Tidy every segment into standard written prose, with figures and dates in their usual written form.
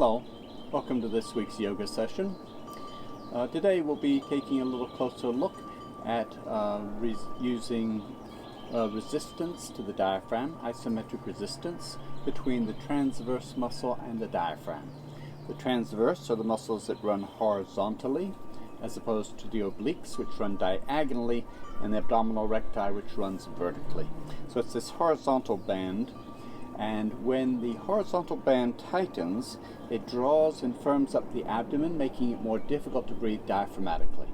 Hello, welcome to this week's yoga session. Today we'll be taking a little closer look at using resistance to the diaphragm, isometric resistance between the transverse muscle and the diaphragm. The transverse are the muscles that run horizontally as opposed to the obliques, which run diagonally, and the abdominal recti, which runs vertically. So it's this horizontal band, and when the horizontal band tightens, it draws and firms up the abdomen, making it more difficult to breathe diaphragmatically.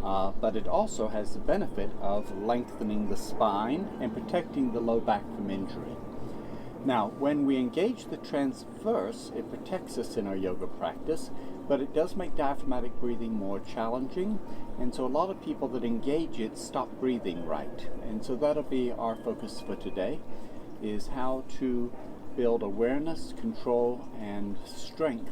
But it also has the benefit of lengthening the spine and protecting the low back from injury. Now, when we engage the transverse, it protects us in our yoga practice, but it does make diaphragmatic breathing more challenging, and so a lot of people that engage it stop breathing right. And so that'll be our focus for today, is how to build awareness, control, and strength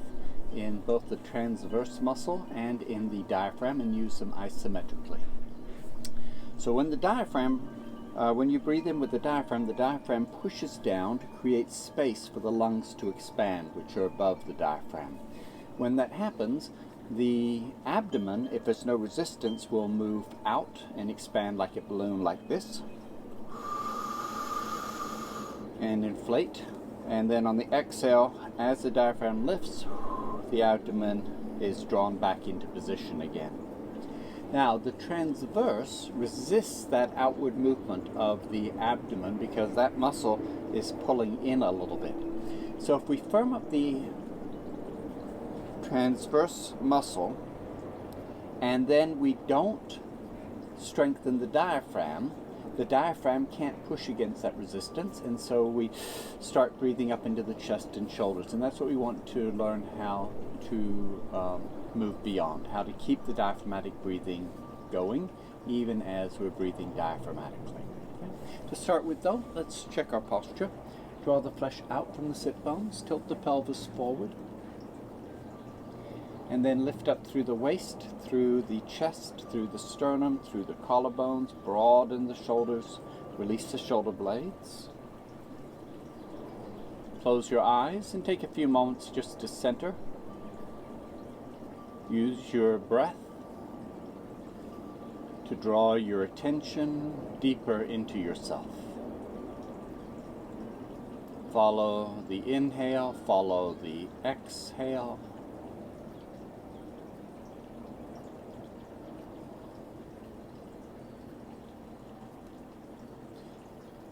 in both the transverse muscle and in the diaphragm, and use them isometrically. So when the diaphragm, when you breathe in with the diaphragm pushes down to create space for the lungs to expand, which are above the diaphragm. When that happens, the abdomen, if there's no resistance, will move out and expand like a balloon like this, and inflate. And then on the exhale, as the diaphragm lifts, the abdomen is drawn back into position again. Now, the transverse resists that outward movement of the abdomen because that muscle is pulling in a little bit. So if we firm up the transverse muscle and then we don't strengthen the diaphragm can't push against that resistance, and so we start breathing up into the chest and shoulders, and that's what we want to learn how to move beyond, how to keep the diaphragmatic breathing going even as we're breathing diaphragmatically. Okay. To start with though, let's check our posture. Draw the flesh out from the sit bones, tilt the pelvis forward, and then lift up through the waist, through the chest, through the sternum, through the collarbones, broaden the shoulders, release the shoulder blades. Close your eyes and take a few moments just to center. Use your breath to draw your attention deeper into yourself. Follow the inhale, follow the exhale.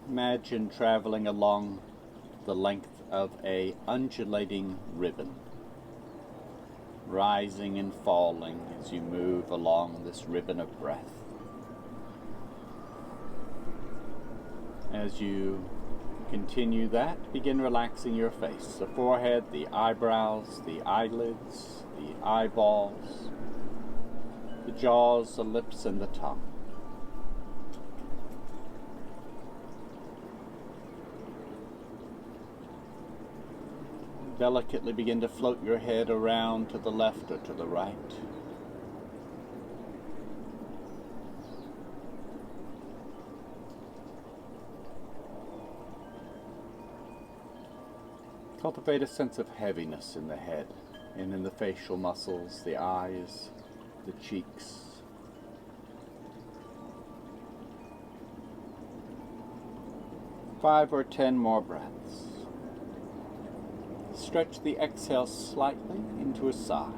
Imagine traveling along the length of an undulating ribbon, rising and falling as you move along this ribbon of breath. As you continue that, begin relaxing your face, the forehead, the eyebrows, the eyelids, the eyeballs, the jaws, the lips, and the tongue. Delicately begin to float your head around to the left or to the right. Cultivate a sense of heaviness in the head and in the facial muscles, the eyes, the cheeks. Five or 10 more breaths. Stretch the exhale slightly into a sigh.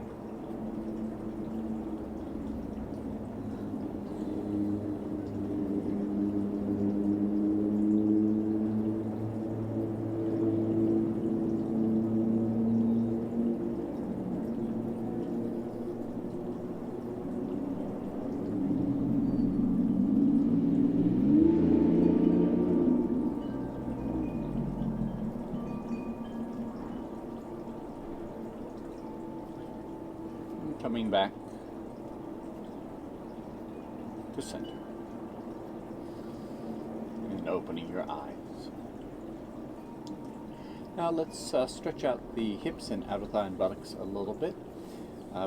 Coming back to center and opening your eyes. Now let's stretch out the hips and outer thigh and buttocks a little bit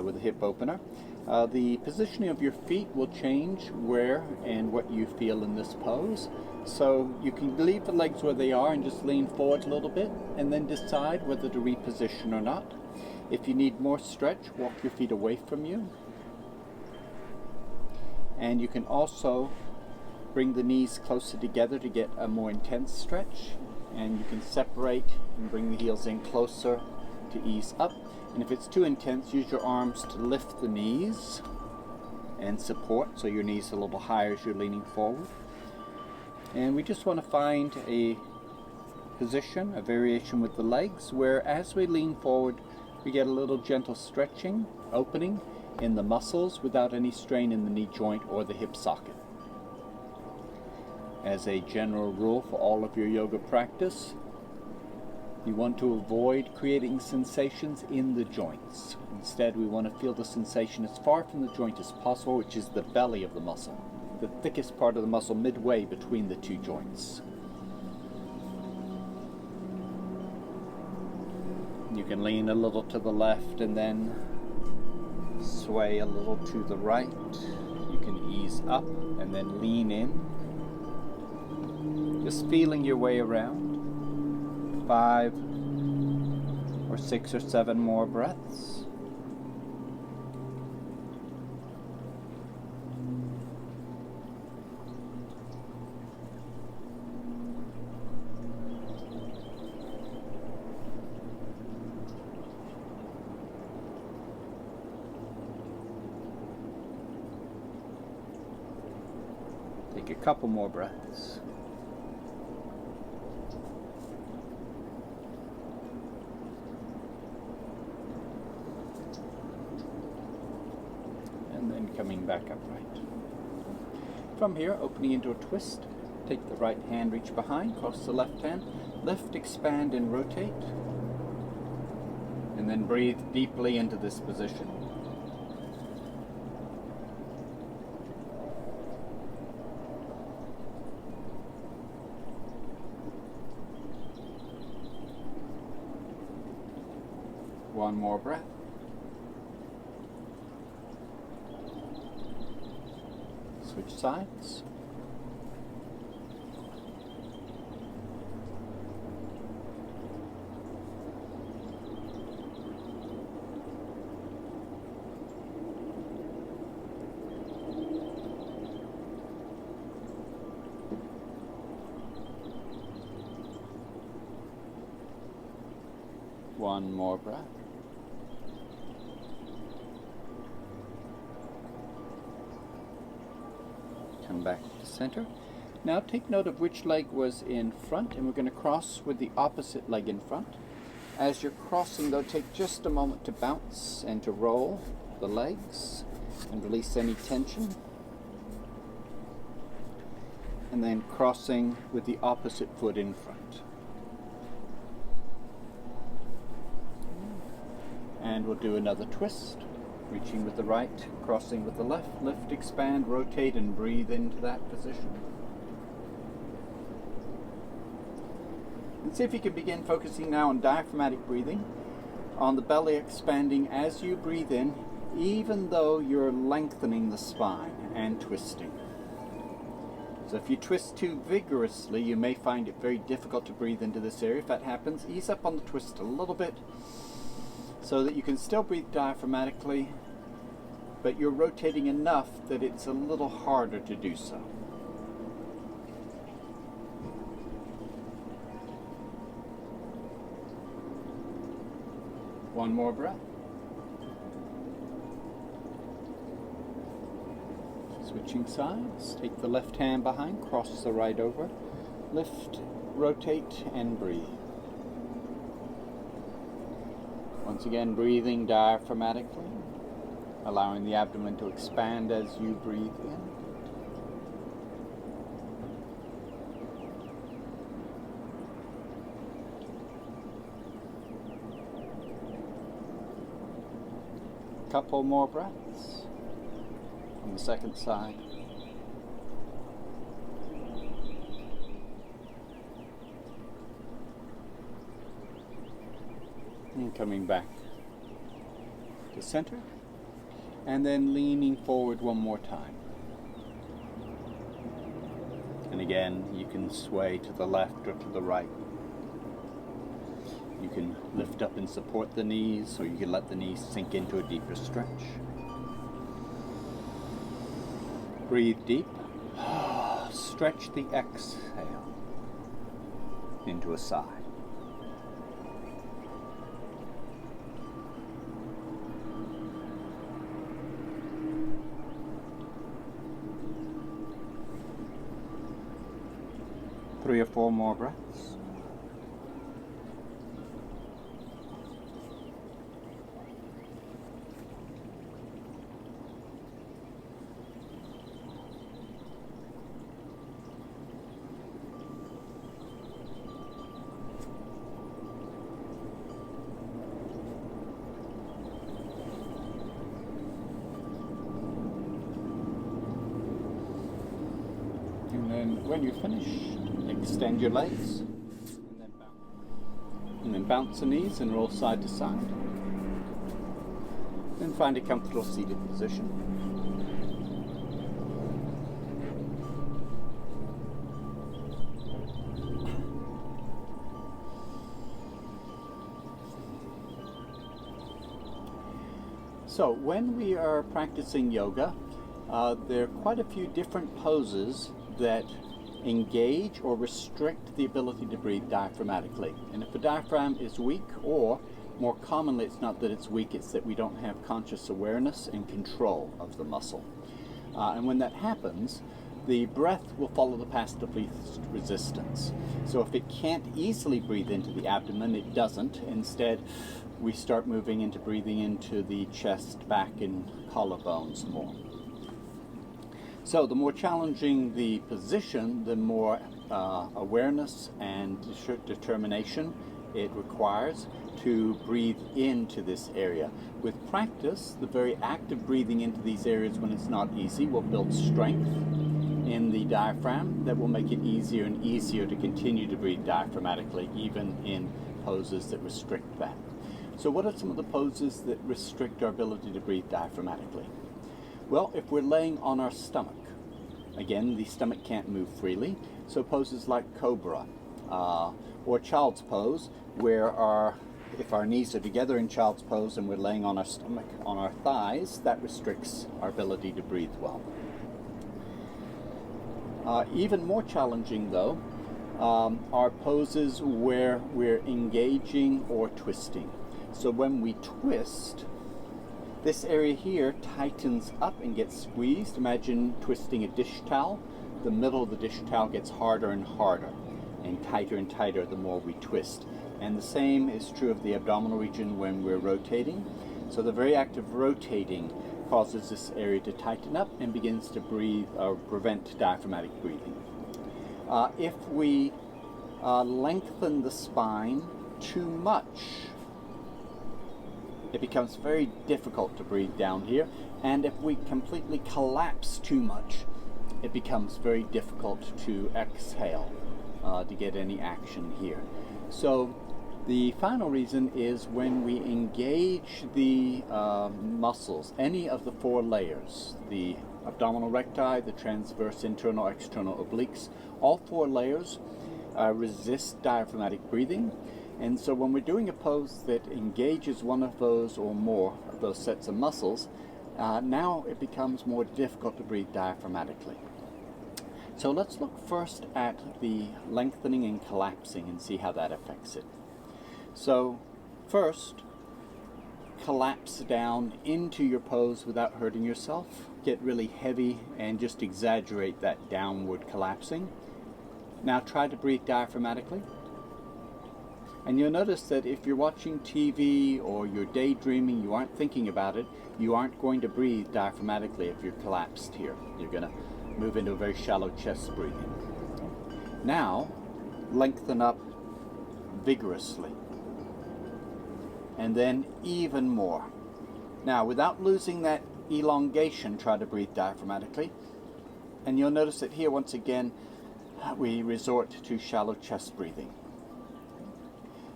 with a hip opener. The positioning of your feet will change where and what you feel in this pose. So you can leave the legs where they are and just lean forward a little bit and then decide whether to reposition or not. If you need more stretch, walk your feet away from you. And you can also bring the knees closer together to get a more intense stretch. And you can separate and bring the heels in closer to ease up. And if it's too intense, use your arms to lift the knees and support, so your knees are a little higher as you're leaning forward. And we just want to find a position, a variation with the legs, where as we lean forward, we get a little gentle stretching, opening in the muscles without any strain in the knee joint or the hip socket. As a general rule for all of your yoga practice, you want to avoid creating sensations in the joints. Instead, we want to feel the sensation as far from the joint as possible, which is the belly of the muscle, the thickest part of the muscle midway between the two joints. You can lean a little to the left and then sway a little to the right. You can ease up and then lean in. Just feeling your way around. 5 or 6 or 7 more breaths. Take a couple more breaths. And then coming back upright. From here, opening into a twist. Take the right hand, reach behind, cross the left hand, lift, expand, and rotate. And then breathe deeply into this position. One more breath. Switch sides. One more breath. Come back to center. Now take note of which leg was in front, and we're going to cross with the opposite leg in front. As you're crossing, though, take just a moment to bounce and to roll the legs and release any tension. And then crossing with the opposite foot in front. And we'll do another twist. Reaching with the right, crossing with the left, lift, expand, rotate, and breathe into that position. And see if you can begin focusing now on diaphragmatic breathing, on the belly expanding as you breathe in, even though you're lengthening the spine and twisting. So if you twist too vigorously, you may find it very difficult to breathe into this area. If that happens, ease up on the twist a little bit, so that you can still breathe diaphragmatically, but you're rotating enough that it's a little harder to do so. One more breath. Switching sides. Take the left hand behind, cross the right over, lift, rotate, and breathe. Once again, breathing diaphragmatically, allowing the abdomen to expand as you breathe in. Couple more breaths on the second side. And coming back to center, and then leaning forward one more time. And again, you can sway to the left or to the right. You can lift up and support the knees, or you can let the knees sink into a deeper stretch. Breathe deep. Stretch the exhale into a sigh. Three or four more breaths. And then when you're finished, extend your legs, and then bounce the knees and roll side to side. Then find a comfortable seated position. So when we are practicing yoga, there are quite a few different poses that engage or restrict the ability to breathe diaphragmatically. And if the diaphragm is weak, or more commonly it's not that it's weak, it's that we don't have conscious awareness and control of the muscle. And when that happens, the breath will follow the path of least resistance. So if it can't easily breathe into the abdomen, it doesn't. Instead, we start moving into breathing into the chest, back, and collarbones more. So the more challenging the position, the more awareness and determination it requires to breathe into this area. With practice, the very act of breathing into these areas when it's not easy will build strength in the diaphragm that will make it easier and easier to continue to breathe diaphragmatically, even in poses that restrict that. So what are some of the poses that restrict our ability to breathe diaphragmatically? Well, if we're laying on our stomach, again, the stomach can't move freely, so poses like Cobra or Child's Pose, where if our knees are together in Child's Pose and we're laying on our stomach, on our thighs, that restricts our ability to breathe well. Even more challenging, though, are poses where we're engaging or twisting. So when we twist, this area here tightens up and gets squeezed. Imagine twisting a dish towel. The middle of the dish towel gets harder and harder and tighter the more we twist. And the same is true of the abdominal region when we're rotating. So the very act of rotating causes this area to tighten up and begins to breathe or prevent diaphragmatic breathing. If we lengthen the spine too much, it becomes very difficult to breathe down here, and if we completely collapse too much, it becomes very difficult to exhale to get any action here. So the final reason is when we engage the muscles, any of the four layers, the abdominal recti, the transverse internal, external obliques, all four layers resist diaphragmatic breathing. And so when we're doing a pose that engages one of those or more of those sets of muscles, now it becomes more difficult to breathe diaphragmatically. So let's look first at the lengthening and collapsing and see how that affects it. So first, collapse down into your pose without hurting yourself. Get really heavy and just exaggerate that downward collapsing. Now try to breathe diaphragmatically. And you'll notice that if you're watching TV or you're daydreaming, you aren't thinking about it, you aren't going to breathe diaphragmatically if you're collapsed here. You're going to move into a very shallow chest breathing. Now, lengthen up vigorously. And then even more. Now, without losing that elongation, try to breathe diaphragmatically. And you'll notice that here, once again, we resort to shallow chest breathing.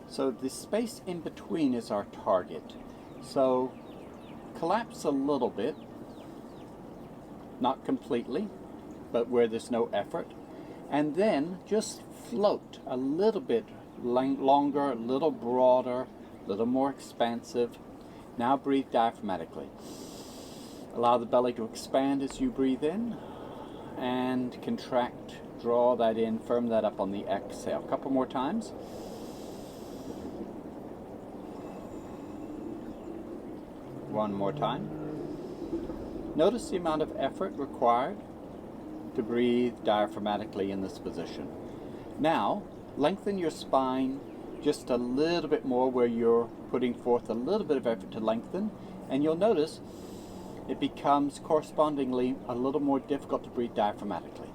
So the space in between is our target. So collapse a little bit, not completely, but where there's no effort. And then just float a little bit longer, a little broader, a little more expansive. Now breathe diaphragmatically. Allow the belly to expand as you breathe in, and contract, draw that in, firm that up on the exhale. A couple more times. One more time. Notice the amount of effort required to breathe diaphragmatically in this position. Now, lengthen your spine just a little bit more where you're putting forth a little bit of effort to lengthen, and you'll notice it becomes correspondingly a little more difficult to breathe diaphragmatically.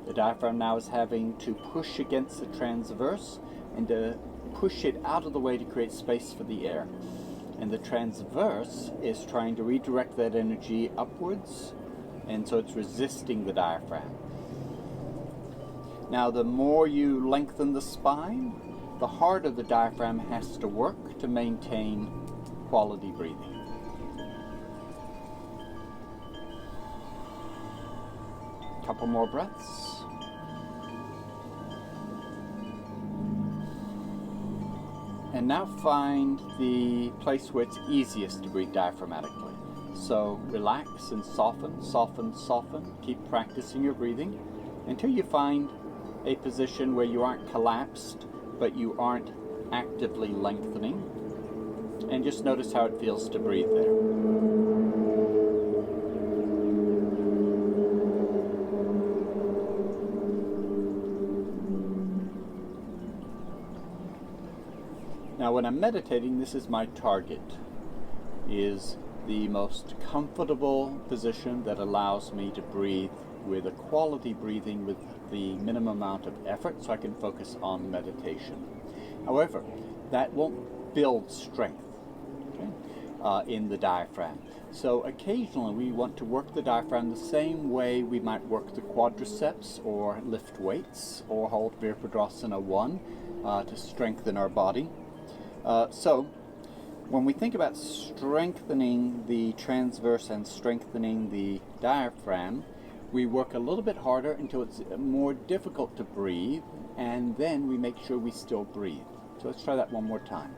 The diaphragm now is having to push against the transverse and to push it out of the way to create space for the air. And the transverse is trying to redirect that energy upwards, and so it's resisting the diaphragm. Now, the more you lengthen the spine, the harder the diaphragm has to work to maintain quality breathing. Couple more breaths. And now find the place where it's easiest to breathe diaphragmatically. So relax and soften, soften, soften. Keep practicing your breathing until you find a position where you aren't collapsed, but you aren't actively lengthening. And just notice how it feels to breathe there. Now, when I'm meditating, this is my target, is the most comfortable position that allows me to breathe with a quality breathing with the minimum amount of effort, so I can focus on meditation. However, that won't build strength, okay, in the diaphragm. So occasionally we want to work the diaphragm the same way we might work the quadriceps or lift weights or hold Virabhadrasana 1 to strengthen our body. So when we think about strengthening the transverse and strengthening the diaphragm, we work a little bit harder until it's more difficult to breathe, and then we make sure we still breathe. So let's try that one more time.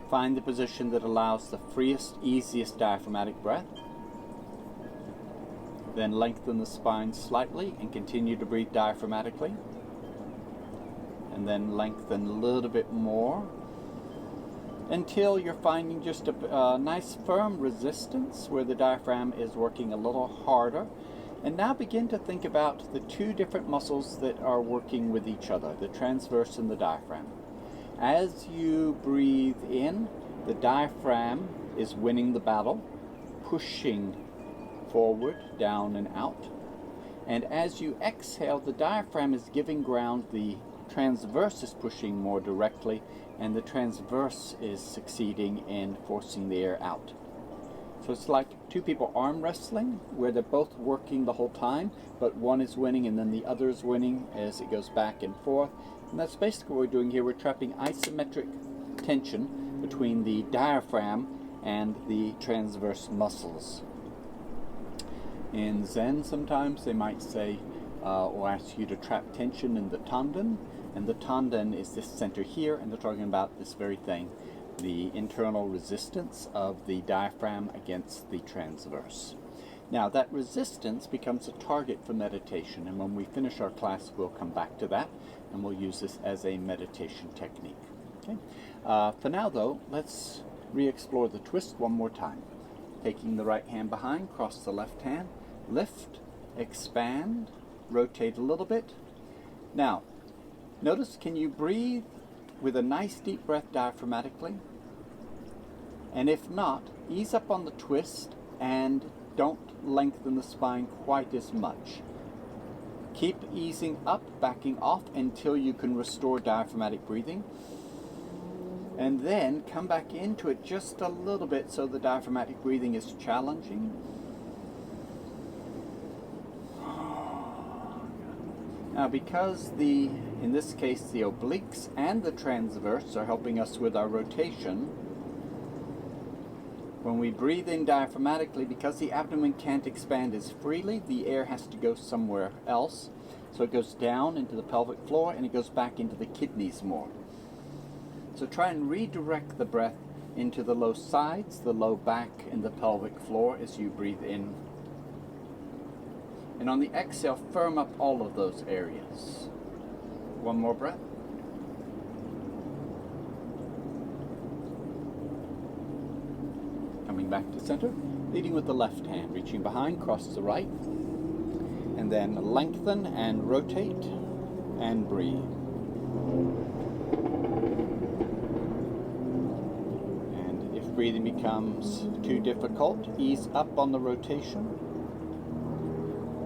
Find the position that allows the freest, easiest diaphragmatic breath. Then lengthen the spine slightly and continue to breathe diaphragmatically. And then lengthen a little bit more until you're finding just a nice firm resistance where the diaphragm is working a little harder. And now begin to think about the two different muscles that are working with each other, the transverse and the diaphragm. As you breathe in, the diaphragm is winning the battle, pushing forward, down and out. And as you exhale, the diaphragm is giving ground, the transverse is pushing more directly, and the transverse is succeeding in forcing the air out. So it's like two people arm wrestling, where they're both working the whole time, but one is winning and then the other is winning as it goes back and forth. And that's basically what we're doing here. We're trapping isometric tension between the diaphragm and the transverse muscles. In Zen, sometimes they might say, or ask you to trap tension in the tanden, and the tanden is this center here, and they're talking about this very thing, the internal resistance of the diaphragm against the transverse. Now, that resistance becomes a target for meditation, and when we finish our class, we'll come back to that, and we'll use this as a meditation technique. Okay? For now, though, let's re-explore the twist one more time. Taking the right hand behind, cross the left hand, lift, expand, rotate a little bit. Now, notice, can you breathe with a nice deep breath diaphragmatically? And if not, ease up on the twist and don't lengthen the spine quite as much. Keep easing up, backing off until you can restore diaphragmatic breathing. And then come back into it just a little bit so the diaphragmatic breathing is challenging. Now, because in this case, the obliques and the transverse are helping us with our rotation, when we breathe in diaphragmatically, because the abdomen can't expand as freely, the air has to go somewhere else. So it goes down into the pelvic floor and it goes back into the kidneys more. So try and redirect the breath into the low sides, the low back, and the pelvic floor as you breathe in. And on the exhale, firm up all of those areas. One more breath. Coming back to center, leading with the left hand, reaching behind, cross the right, and then lengthen and rotate and breathe. And if breathing becomes too difficult, ease up on the rotation.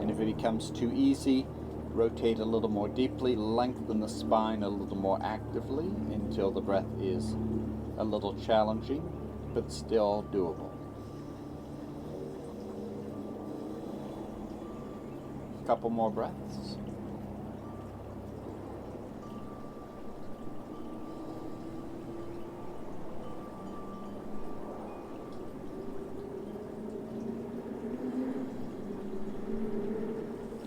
And if it becomes too easy, rotate a little more deeply, lengthen the spine a little more actively until the breath is a little challenging, but still doable. A couple more breaths.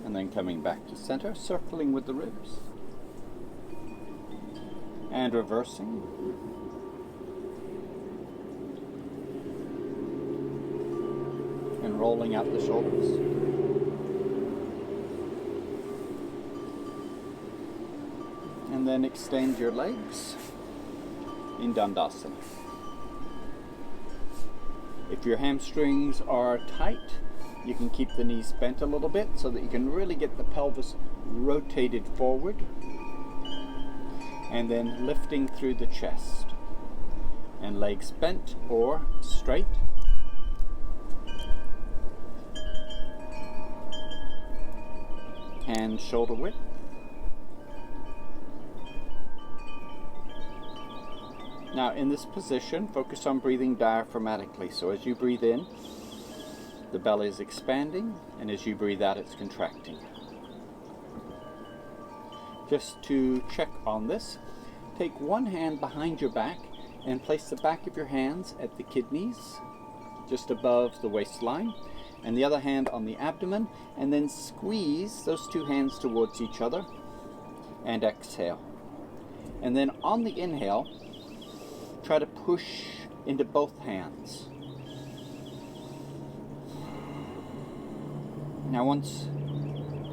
And then coming back to center, circling with the ribs. And reversing. And rolling out the shoulders. And then extend your legs in Dandasana. If your hamstrings are tight, you can keep the knees bent a little bit so that you can really get the pelvis rotated forward. And then lifting through the chest. And legs bent or straight. And shoulder width. Now in this position, focus on breathing diaphragmatically. So as you breathe in, the belly is expanding, and as you breathe out, it's contracting. Just to check on this, take one hand behind your back and place the back of your hands at the kidneys, just above the waistline, and the other hand on the abdomen, and then squeeze those two hands towards each other, and exhale. And then on the inhale, try to push into both hands. Now once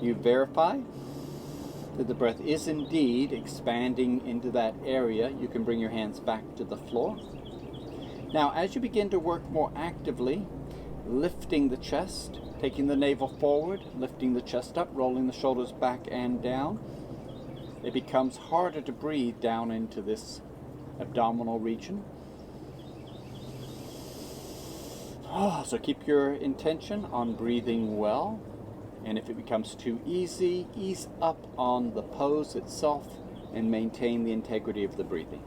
you verify that the breath is indeed expanding into that area, you can bring your hands back to the floor. Now as you begin to work more actively, lifting the chest, taking the navel forward, lifting the chest up, rolling the shoulders back and down, it becomes harder to breathe down into this abdominal region. So keep your intention on breathing well, and if it becomes too easy, ease up on the pose itself and maintain the integrity of the breathing.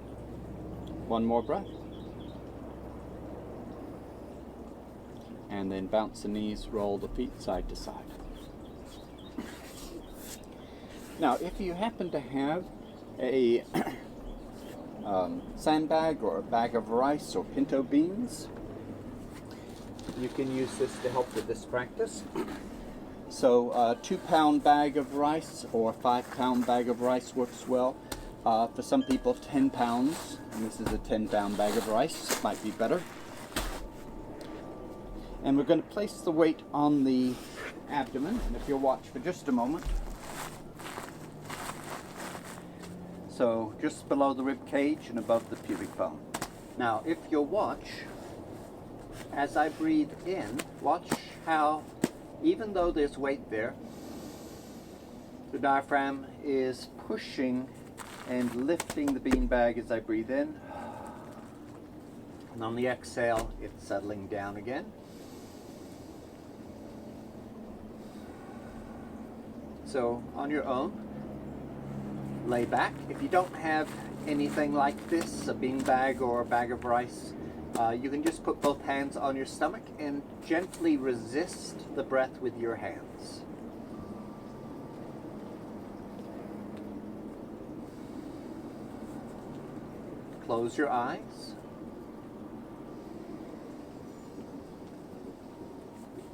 One more breath. And then bounce the knees, roll the feet side to side. Now if you happen to have a sandbag or a bag of rice or pinto beans, you can use this to help with this practice. So a 2-pound bag of rice or a 5-pound bag of rice works well. For some people 10 pounds, and this is a 10-pound bag of rice, might be better. And we're going to place the weight on the abdomen, and if you'll watch for just a moment. So just below the rib cage and above the pubic bone. Now if you'll watch, as I breathe in, watch how, even though there's weight there, the diaphragm is pushing and lifting the beanbag as I breathe in. And on the exhale, it's settling down again. So on your own, lay back. If you don't have anything like this, a beanbag or a bag of rice, you can just put both hands on your stomach and gently resist the breath with your hands. Close your eyes.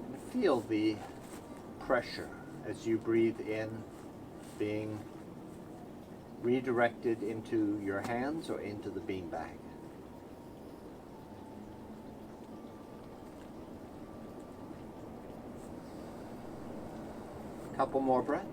And feel the pressure as you breathe in being redirected into your hands or into the beanbag. Couple more breaths.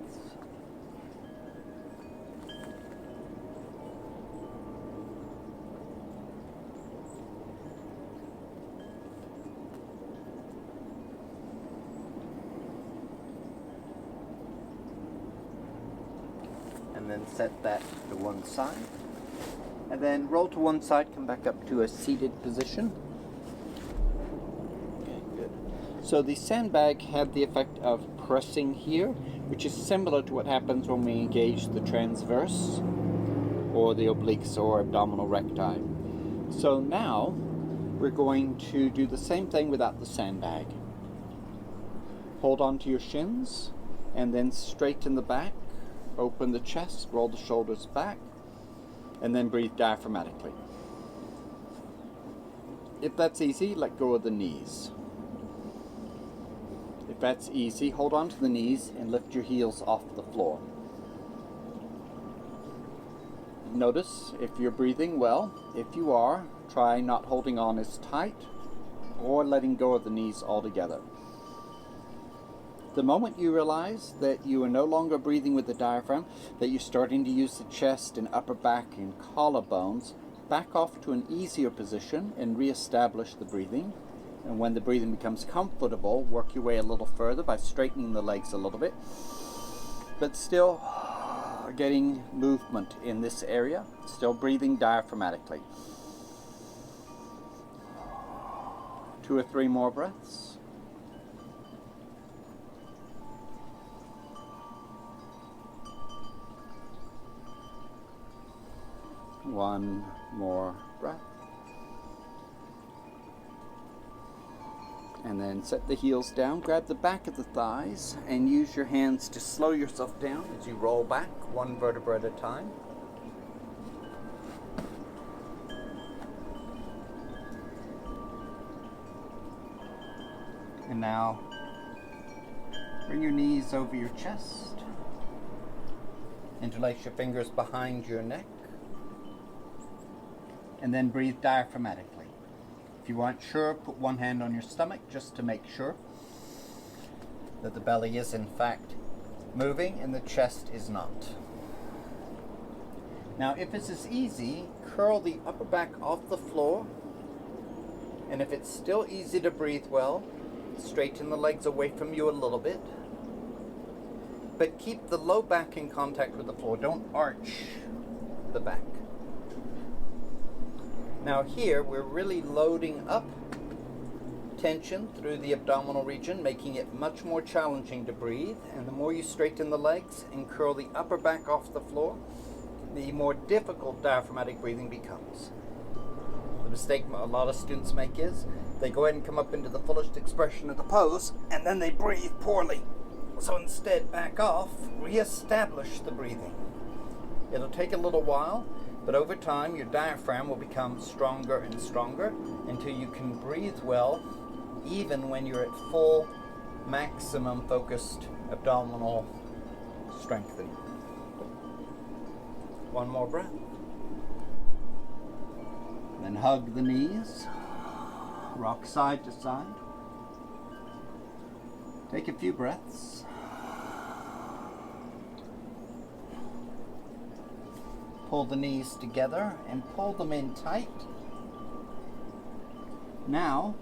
And then set that to one side. And then roll to one side, come back up to a seated position. Okay, good. So the sandbag had the effect of pressing here, which is similar to what happens when we engage the transverse or the obliques or abdominal recti. So now we're going to do the same thing without the sandbag. Hold on to your shins and then straighten the back, open the chest, roll the shoulders back, and then breathe diaphragmatically. If that's easy, let go of the knees. If that's easy, hold on to the knees and lift your heels off the floor. Notice if you're breathing well. If you are, try not holding on as tight or letting go of the knees altogether. The moment you realize that you are no longer breathing with the diaphragm, that you're starting to use the chest and upper back and collarbones, back off to an easier position and reestablish the breathing. And when the breathing becomes comfortable, work your way a little further by straightening the legs a little bit, but still getting movement in this area, still breathing diaphragmatically. 2 or 3 more breaths. One more breath. And then set the heels down, grab the back of the thighs, and use your hands to slow yourself down as you roll back, one vertebra at a time. And now, bring your knees over your chest. Interlace your fingers behind your neck. And then breathe diaphragmatically. If you aren't sure, put one hand on your stomach just to make sure that the belly is in fact moving and the chest is not. Now, if this is easy, curl the upper back off the floor, and if it's still easy to breathe well, straighten the legs away from you a little bit, but keep the low back in contact with the floor. Don't arch the back. Now here, we're really loading up tension through the abdominal region, making it much more challenging to breathe. And the more you straighten the legs and curl the upper back off the floor, the more difficult diaphragmatic breathing becomes. The mistake a lot of students make is they go ahead and come up into the fullest expression of the pose, and then they breathe poorly. So instead, back off, reestablish the breathing. It'll take a little while, but over time, your diaphragm will become stronger and stronger until you can breathe well, even when you're at full, maximum focused abdominal strengthening. One more breath. Then hug the knees, rock side to side. Take a few breaths. Pull the knees together and pull them in tight. Now,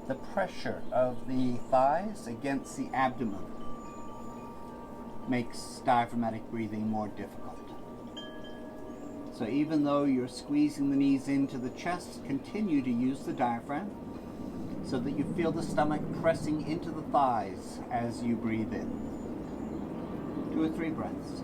the pressure of the thighs against the abdomen makes diaphragmatic breathing more difficult. So even though you're squeezing the knees into the chest, continue to use the diaphragm so that you feel the stomach pressing into the thighs as you breathe in. 2 or 3 breaths.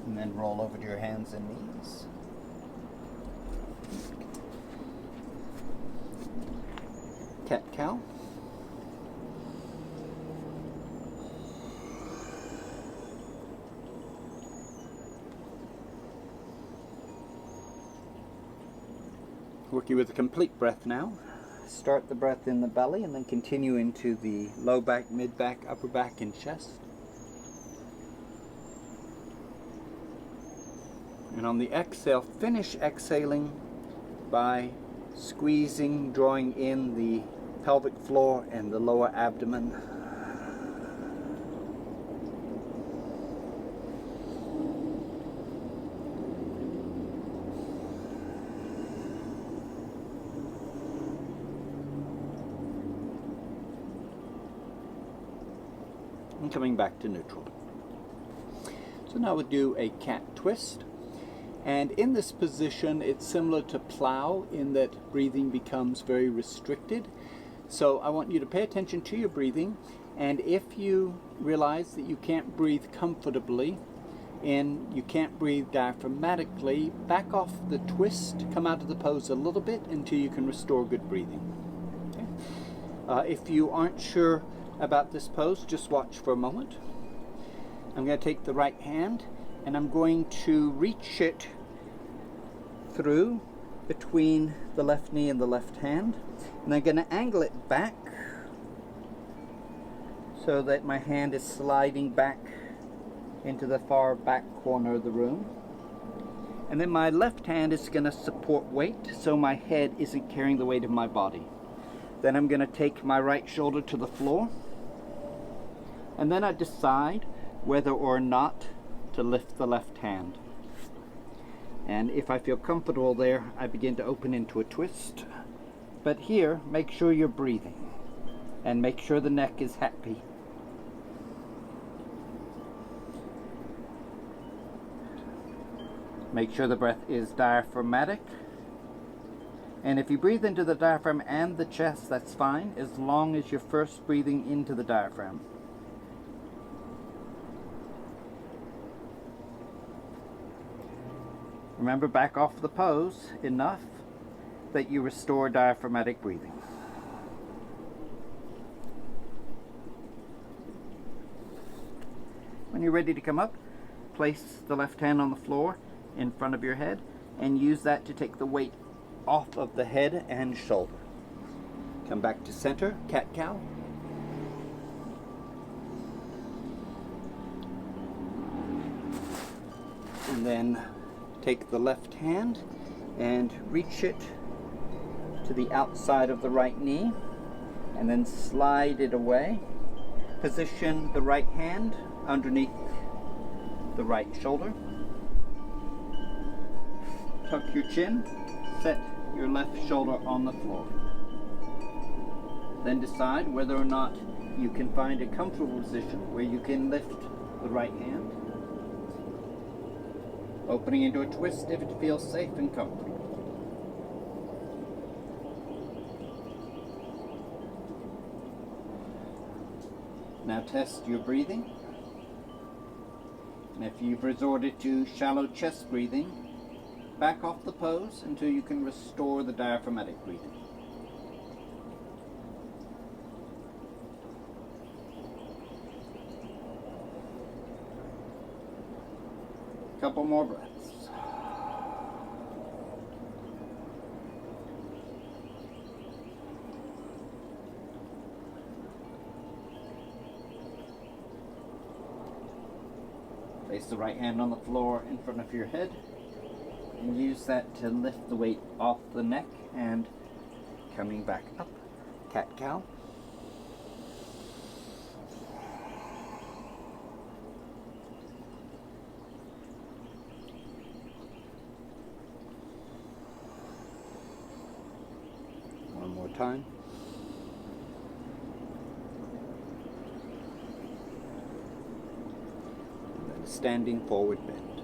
And then roll over to your hands and knees. Cat-cow. Working with a complete breath now. Start the breath in the belly and then continue into the low back, mid back, upper back, and chest. And on the exhale, finish exhaling by squeezing, drawing in the pelvic floor and the lower abdomen. And coming back to neutral. So now we'll do a cat twist. And in this position, it's similar to plow in that breathing becomes very restricted. So I want you to pay attention to your breathing, and if you realize that you can't breathe comfortably and you can't breathe diaphragmatically, back off the twist, come out of the pose a little bit until you can restore good breathing. Okay? If you aren't sure about this pose, just watch for a moment. I'm going to take the right hand and I'm going to reach it through between the left knee and the left hand, and I'm going to angle it back so that my hand is sliding back into the far back corner of the room, and then my left hand is going to support weight so my head isn't carrying the weight of my body. Then I'm going to take my right shoulder to the floor, and then I decide whether or not to lift the left hand. And if I feel comfortable there, I begin to open into a twist. But here, make sure you're breathing and make sure the neck is happy. Make sure the breath is diaphragmatic. And if you breathe into the diaphragm and the chest, that's fine, as long as you're first breathing into the diaphragm. Remember, back off the pose enough that you restore diaphragmatic breathing. When you're ready to come up, place the left hand on the floor in front of your head and use that to take the weight off of the head and shoulder. Come back to center, cat-cow. And then take the left hand and reach it to the outside of the right knee and then slide it away. Position the right hand underneath the right shoulder. Tuck your chin, set your left shoulder on the floor. Then decide whether or not you can find a comfortable position where you can lift the right hand, opening into a twist if it feels safe and comfortable. Now test your breathing. And if you've resorted to shallow chest breathing, back off the pose until you can restore the diaphragmatic breathing. Couple more breaths. Place the right hand on the floor in front of your head and use that to lift the weight off the neck and coming back up. Cat-cow. One more time. And then standing forward bend.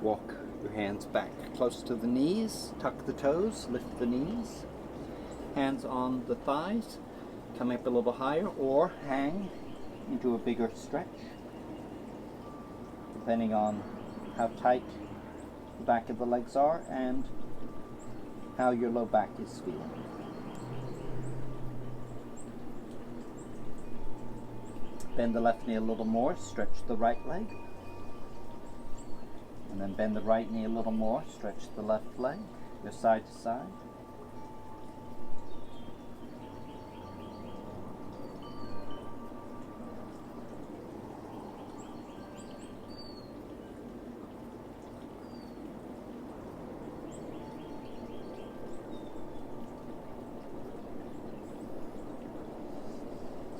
Walk your hands back close to the knees, tuck the toes, lift the knees. Hands on the thighs, coming up a little higher, or hang into a bigger stretch, depending on how tight the back of the legs are and how your low back is feeling. Bend the left knee a little more, stretch the right leg. And then bend the right knee a little more, stretch the left leg. your side to side.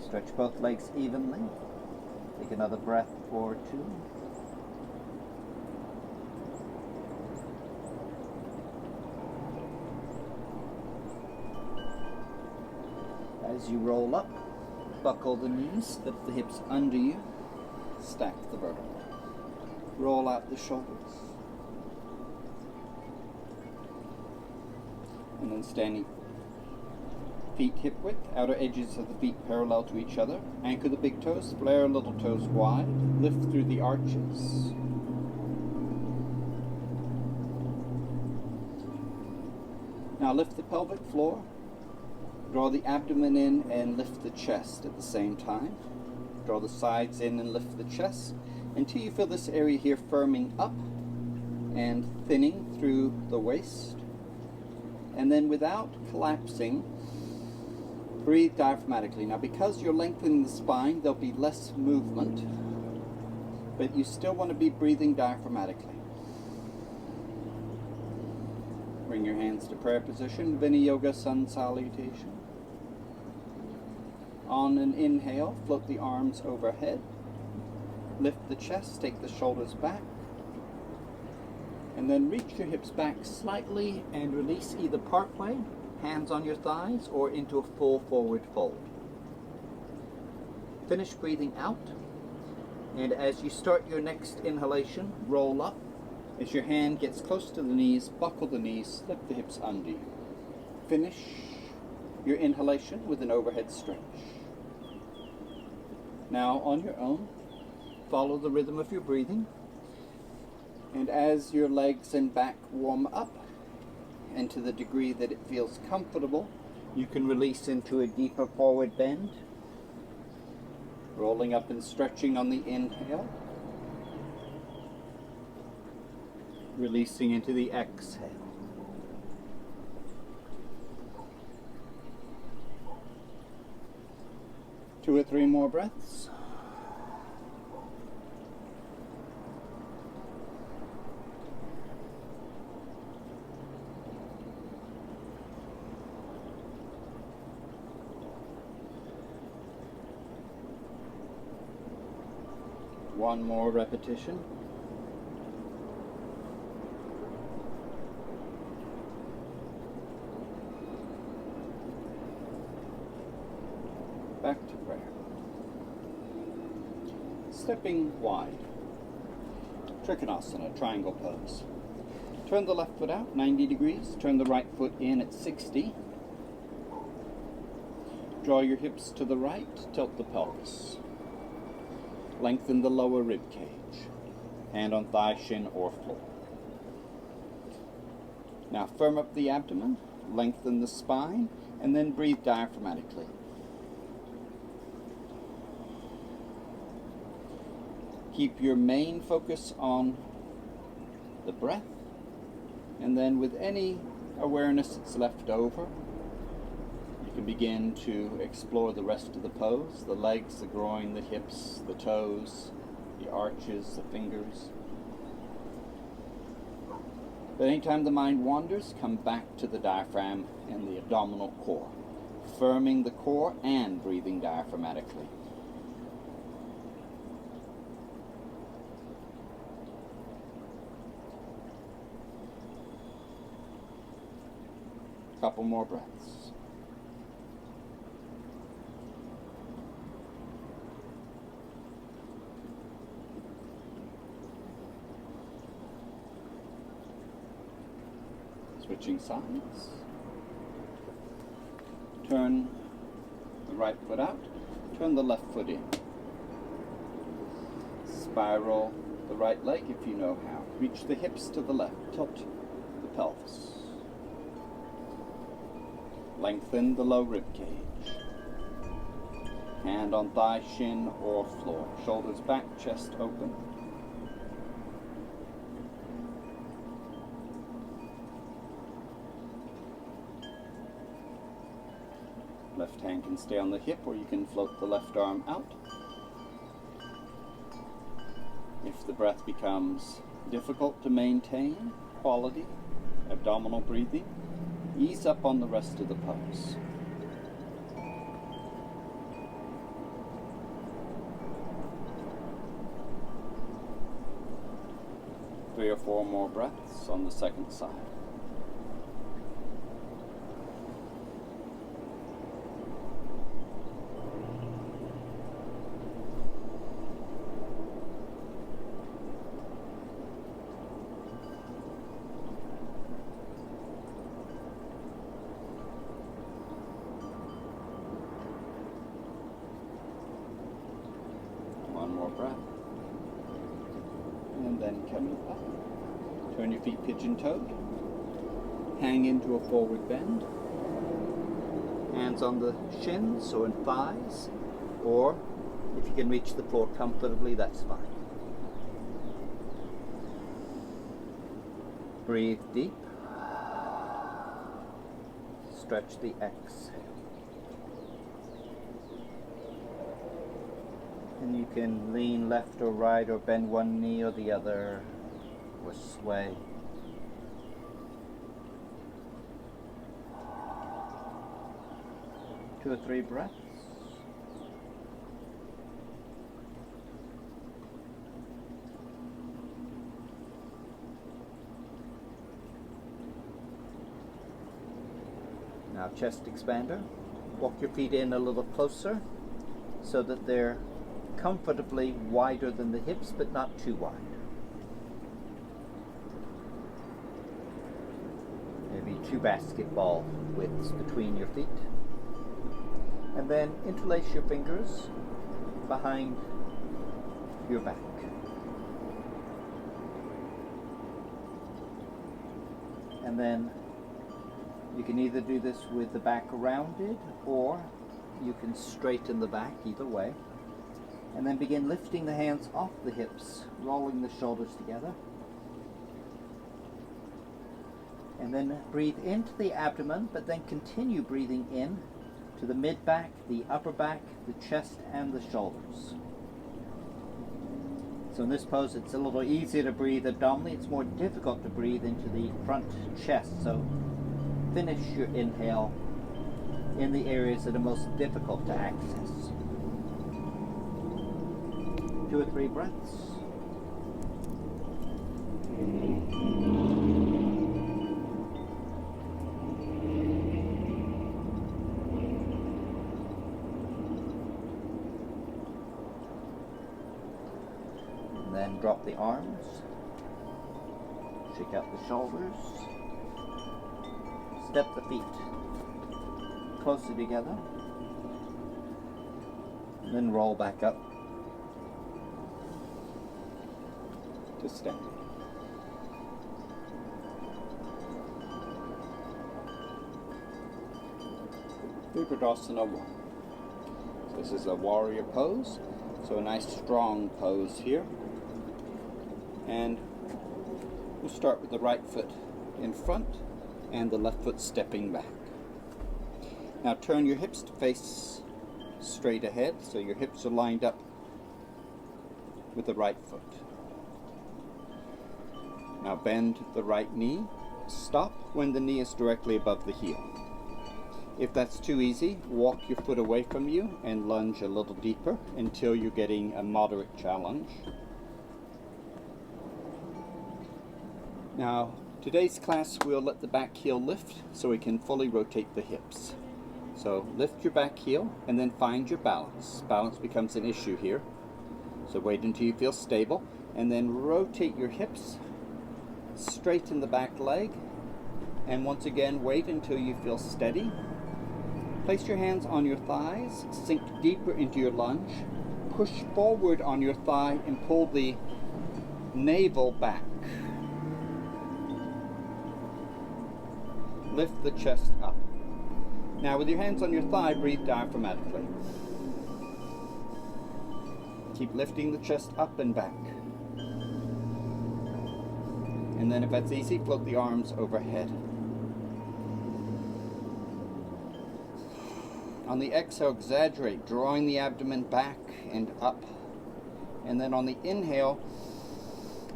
Stretch both legs evenly. Take another breath or two. As you roll up, buckle the knees, lift the hips under you, stack the vertebrae. Roll out the shoulders. And then standing feet hip width, outer edges of the feet parallel to each other. Anchor the big toes, flare little toes wide, lift through the arches. Now lift the pelvic floor, draw the abdomen in and lift the chest at the same time. Draw the sides in and lift the chest until you feel this area here firming up and thinning through the waist. And then without collapsing, breathe diaphragmatically. Now because you're lengthening the spine, there'll be less movement, but you still want to be breathing diaphragmatically. Bring your hands to prayer position, Vinyasa Sun Salutation. On an inhale, float the arms overhead. Lift the chest, take the shoulders back. And then reach your hips back slightly and release either partway, hands on your thighs, or into a full forward fold. Finish breathing out. And as you start your next inhalation, roll up. As your hand gets close to the knees, buckle the knees, slip the hips under you. Finish your inhalation with an overhead stretch. Now, on your own, follow the rhythm of your breathing. And as your legs and back warm up, and to the degree that it feels comfortable, you can release into a deeper forward bend. Rolling up and stretching on the inhale. Releasing into the exhale. Two or three more breaths. One more repetition. Back to prayer. Stepping wide. Trikonasana, triangle pose. Turn the left foot out 90 degrees. Turn the right foot in at 60. Draw your hips to the right. Tilt the pelvis. Lengthen the lower rib cage. Hand on thigh, shin, or floor. Now firm up the abdomen. Lengthen the spine. And then breathe diaphragmatically. Keep your main focus on the breath, and then with any awareness that's left over, you can begin to explore the rest of the pose, the legs, the groin, the hips, the toes, the arches, the fingers. But anytime the mind wanders, come back to the diaphragm and the abdominal core, firming the core and breathing diaphragmatically. Couple more breaths. Switching sides. Turn the right foot out. Turn the left foot in. Spiral the right leg if you know how. Reach the hips to the left. Tilt the pelvis. Lengthen the low rib cage. Hand on thigh, shin, or floor. Shoulders back, chest open. left hand can stay on the hip, or you can float the left arm out. If the breath becomes difficult to maintain quality abdominal breathing, ease up on the rest of the pose. Three or four more breaths on the second side. One more breath. And then coming up. Turn your feet pigeon-toed. Hang into a forward bend. Hands on the shins or in thighs. Or, if you can reach the floor comfortably, that's fine. Breathe deep. Stretch the exhale. And you can lean left or right, or bend one knee or the other, or sway. Two or three breaths. Now chest expander. Walk your feet in a little closer so that they're comfortably wider than the hips, but not too wide. Maybe 2 basketball widths between your feet. And then interlace your fingers behind your back. And then you can either do this with the back rounded, or you can straighten the back, either way. And then begin lifting the hands off the hips, rolling the shoulders together. And then breathe into the abdomen, but then continue breathing in to the mid-back, the upper back, the chest, and the shoulders. So in this pose, it's a little easier to breathe abdominally. It's more difficult to breathe into the front chest. So finish your inhale in the areas that are most difficult to access. 2 or 3 breaths. And then drop the arms. Shake out the shoulders. Step the feet closer together. And then roll back up to standing. Virabhadrasana 1. So this is a warrior pose, so a nice strong pose here. And we'll start with the right foot in front and the left foot stepping back. Now turn your hips to face straight ahead, so your hips are lined up with the right foot. Now bend the right knee. Stop when the knee is directly above the heel. If that's too easy, walk your foot away from you and lunge a little deeper until you're getting a moderate challenge. Now, today's class we'll let the back heel lift so we can fully rotate the hips. So lift your back heel and then find your balance. Balance becomes an issue here. So wait until you feel stable and then rotate your hips. Straighten the back leg, and once again wait until you feel steady. Place your hands on your thighs, sink deeper into your lunge, push forward on your thigh and pull the navel back. Lift the chest up. Now with your hands on your thigh, breathe diaphragmatically. Keep lifting the chest up and back. And then if that's easy, float the arms overhead. On the exhale, exaggerate, drawing the abdomen back and up. And then on the inhale,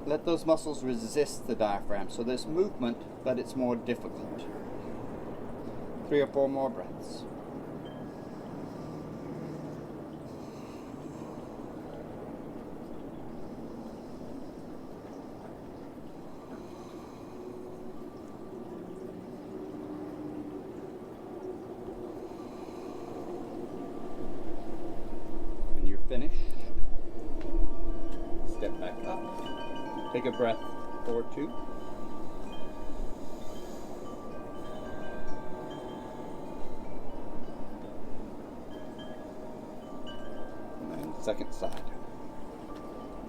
let those muscles resist the diaphragm. So there's movement, but it's more difficult. 3 or 4 more breaths. When you're finished, step back up. Take a breath or 2. Second side.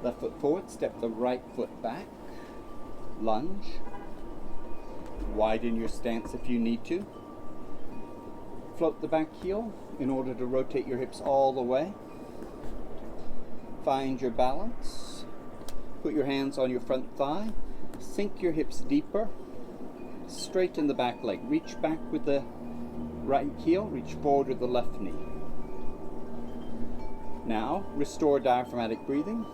Left foot forward, step the right foot back, lunge, widen your stance if you need to. Float the back heel in order to rotate your hips all the way. Find your balance. Put your hands on your front thigh. Sink your hips deeper. Straighten the back leg. Reach back with the right heel, reach forward with the left knee. Now, restore diaphragmatic breathing.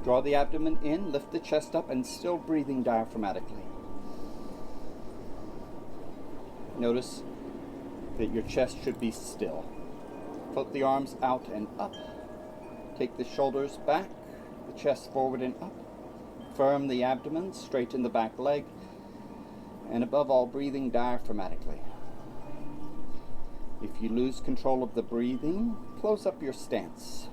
Draw the abdomen in, lift the chest up, and still breathing diaphragmatically. Notice that your chest should be still. Float the arms out and up. Take the shoulders back, the chest forward and up. Firm the abdomen, straighten the back leg, and above all, breathing diaphragmatically. If you lose control of the breathing, close up your stance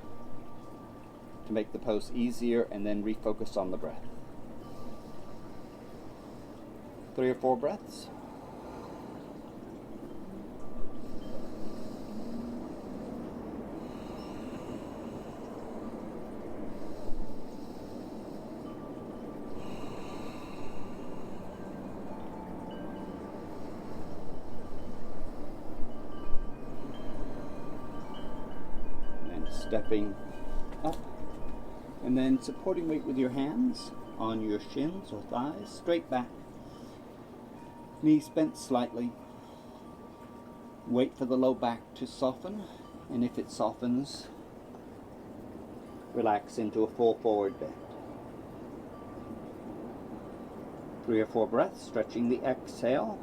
to make the pose easier and then refocus on the breath. 3 or 4 breaths. Stepping up, and then supporting weight with your hands on your shins or thighs, straight back, knees bent slightly. Wait for the low back to soften, and if it softens, relax into a full forward bend. 3 or 4 breaths, stretching the exhale.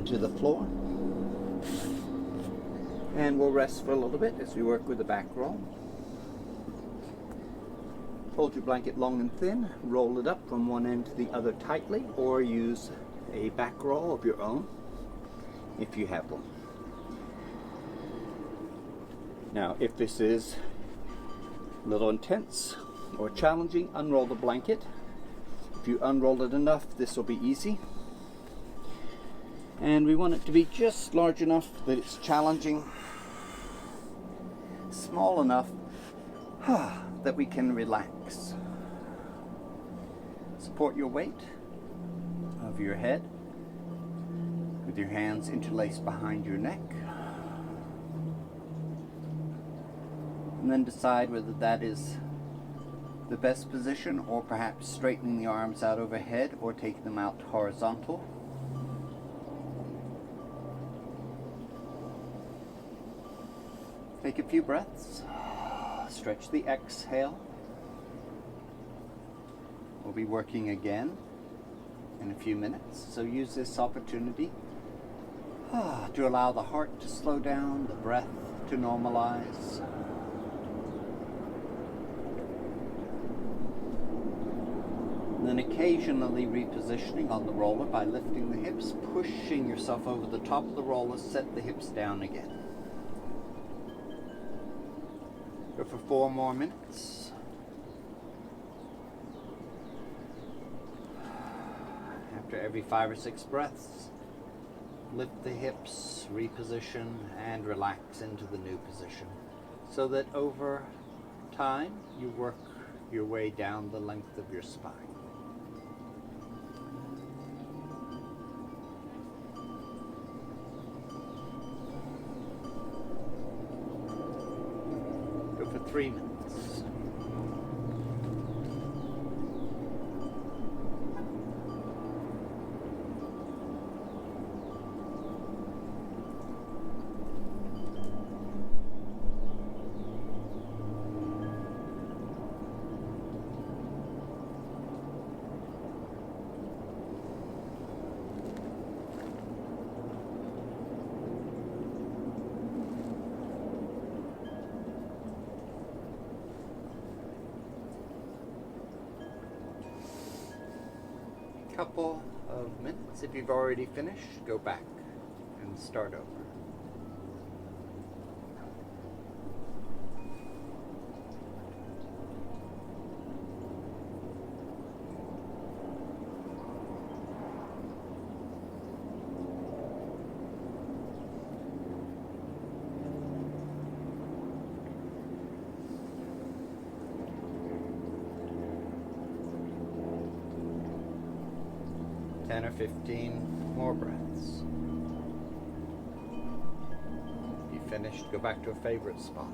To the floor, and we'll rest for a little bit as we work with the back roll. Fold your blanket long and thin, roll it up from one end to the other tightly, or use a back roll of your own if you have one. Now, if this is a little intense or challenging, unroll the blanket. If you unroll it enough, this will be easy. And we want it to be just large enough that it's challenging, small enough that we can relax. Support your weight of your head with your hands interlaced behind your neck. And then decide whether that is the best position, or perhaps straightening the arms out overhead or taking them out horizontal. Take a few breaths, stretch the exhale. We'll be working again in a few minutes, so use this opportunity to allow the heart to slow down, the breath to normalize. And then occasionally repositioning on the roller by lifting the hips, pushing yourself over the top of the roller, set the hips down again. Go for 4 more minutes. After every 5 or 6 breaths, lift the hips, reposition, and relax into the new position, so that over time you work your way down the length of your spine. 3 minutes. Couple of minutes. If you've already finished, go back and start over. Ten or 15 more breaths. You finished, go back to a favorite spot.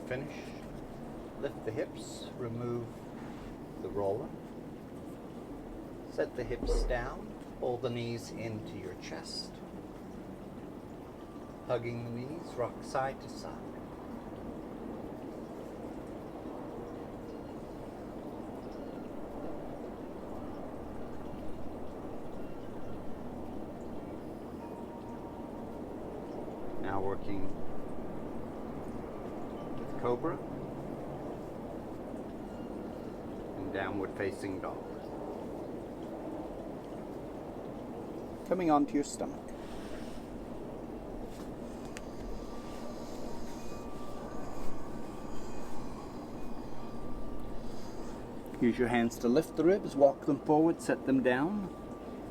Finish. Lift the hips, remove the roller. Set the hips down, pull the knees into your chest. Hugging the knees, rock side to side. Now working Cobra and downward facing dog. Coming onto your stomach. Use your hands to lift the ribs, walk them forward, set them down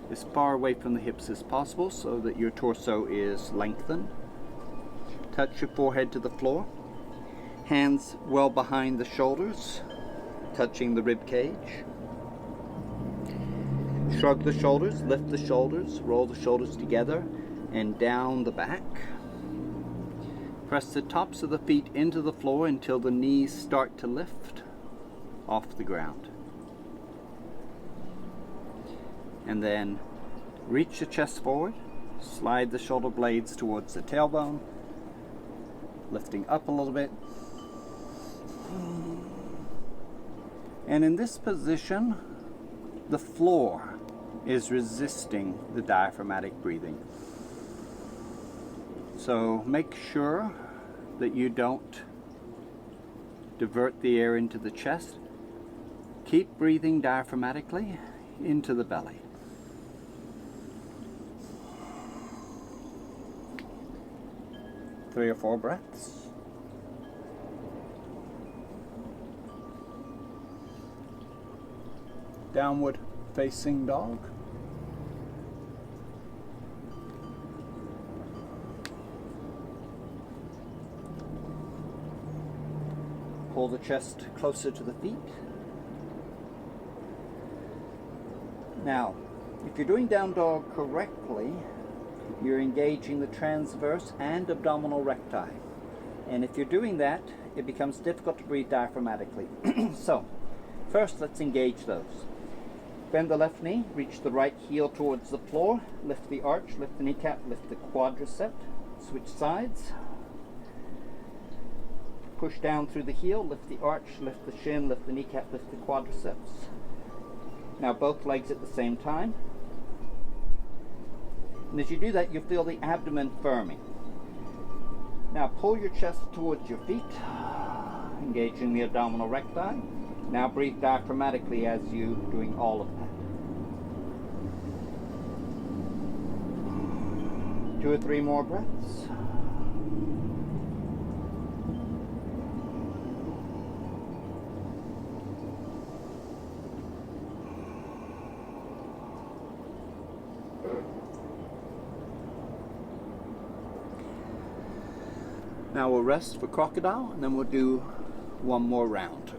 as far away from the hips as possible so that your torso is lengthened. Touch your forehead to the floor. Hands well behind the shoulders, touching the rib cage. Shrug the shoulders, lift the shoulders, roll the shoulders together and down the back. Press the tops of the feet into the floor until the knees start to lift off the ground. And then reach the chest forward, slide the shoulder blades towards the tailbone, lifting up a little bit. And in this position, the floor is resisting the diaphragmatic breathing. So make sure that you don't divert the air into the chest. Keep breathing diaphragmatically into the belly. Three or four breaths. Downward facing dog. Pull the chest closer to the feet. Now, if you're doing down dog correctly, you're engaging the transverse and abdominal recti. And if you're doing that, it becomes difficult to breathe diaphragmatically. So, first let's engage those. Bend the left knee, reach the right heel towards the floor, lift the arch, lift the kneecap, lift the quadricep, switch sides. Push down through the heel, lift the arch, lift the shin, lift the kneecap, lift the quadriceps. Now both legs at the same time. And as you do that, you feel the abdomen firming. Now pull your chest towards your feet, engaging the abdominal recti. Now breathe diaphragmatically as you doing all of that. 2 or 3 more breaths. Now we'll rest for crocodile, and then we'll do one more round.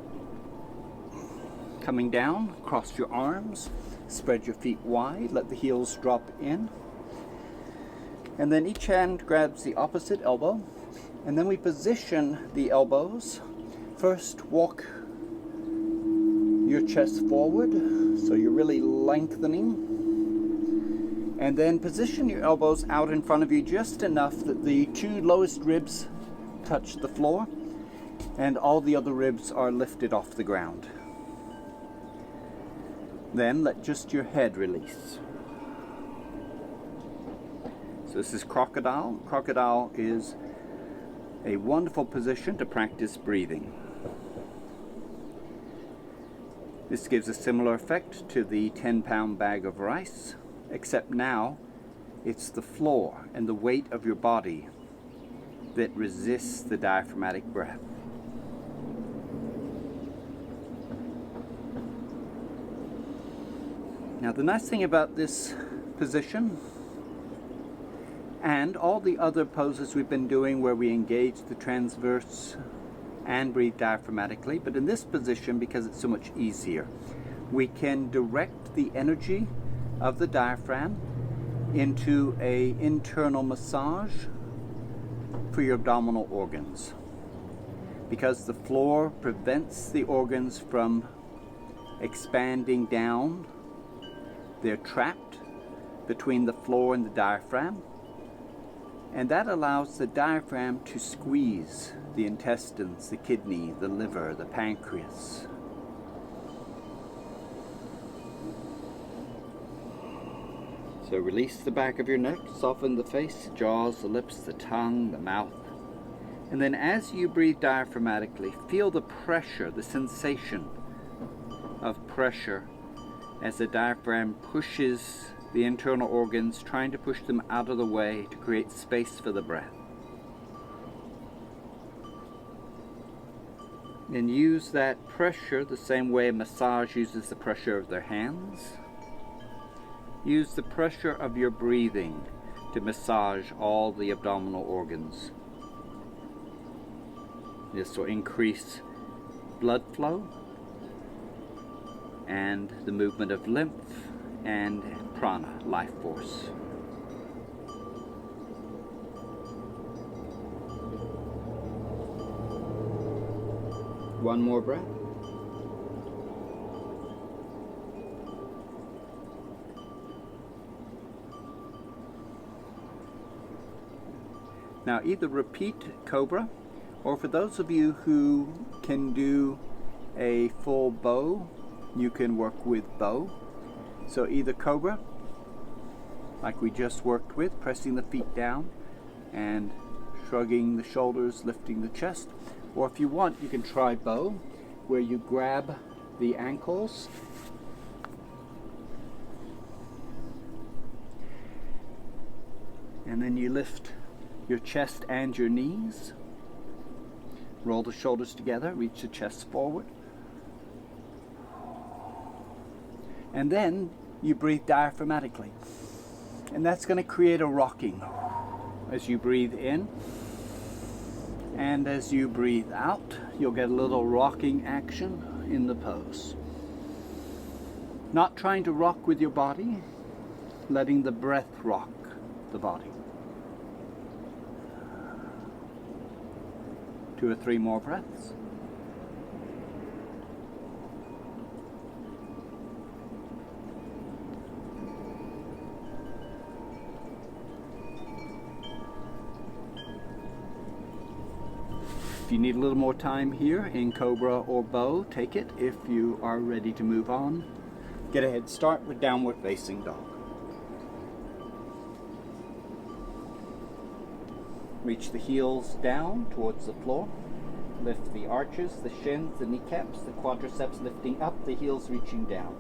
Coming down, cross your arms, spread your feet wide, let the heels drop in. And then each hand grabs the opposite elbow, and then we position the elbows. First, walk your chest forward, so you're really lengthening. And then position your elbows out in front of you just enough that the 2 lowest ribs touch the floor, and all the other ribs are lifted off the ground. Then let just your head release. So this is crocodile. Crocodile is a wonderful position to practice breathing. This gives a similar effect to the 10-pound bag of rice, except now it's the floor and the weight of your body that resists the diaphragmatic breath. Now the nice thing about this position and all the other poses we've been doing where we engage the transverse and breathe diaphragmatically, but in this position, because it's so much easier, we can direct the energy of the diaphragm into an internal massage for your abdominal organs. Because the floor prevents the organs from expanding down, they're trapped between the floor and the diaphragm, and that allows the diaphragm to squeeze the intestines, the kidney, the liver, the pancreas. So release the back of your neck, soften the face, the jaws, the lips, the tongue, the mouth. And then as you breathe diaphragmatically, feel the pressure, the sensation of pressure as the diaphragm pushes the internal organs, trying to push them out of the way to create space for the breath. And use that pressure the same way a massage uses the pressure of their hands. Use the pressure of your breathing to massage all the abdominal organs. This will increase blood flow and the movement of lymph and prana, life force. One more breath. Now either repeat Cobra, or for those of you who can do a full bow, you can work with bow. So either Cobra, like we just worked with, pressing the feet down and shrugging the shoulders, lifting the chest. Or if you want, you can try bow, where you grab the ankles and then you lift your chest and your knees. Roll the shoulders together, reach the chest forward. And then you breathe diaphragmatically. And that's going to create a rocking as you breathe in. And as you breathe out, you'll get a little rocking action in the pose. Not trying to rock with your body, letting the breath rock the body. 2 or 3 more breaths. If you need a little more time here in Cobra or Bow, take it. If you are ready to move on, get a head start with Downward Facing Dog. Reach the heels down towards the floor. Lift the arches, the shins, the kneecaps, the quadriceps lifting up, the heels reaching down.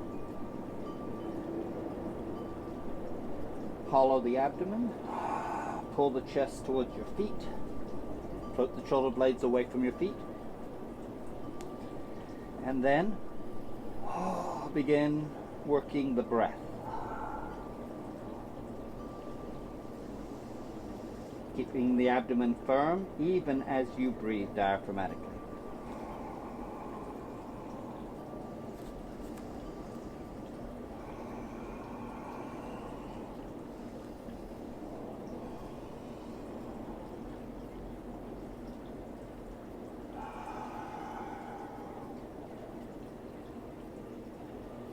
Hollow the abdomen. Pull the chest towards your feet. Float the shoulder blades away from your feet. And then begin working the breath. Keeping the abdomen firm even as you breathe diaphragmatically.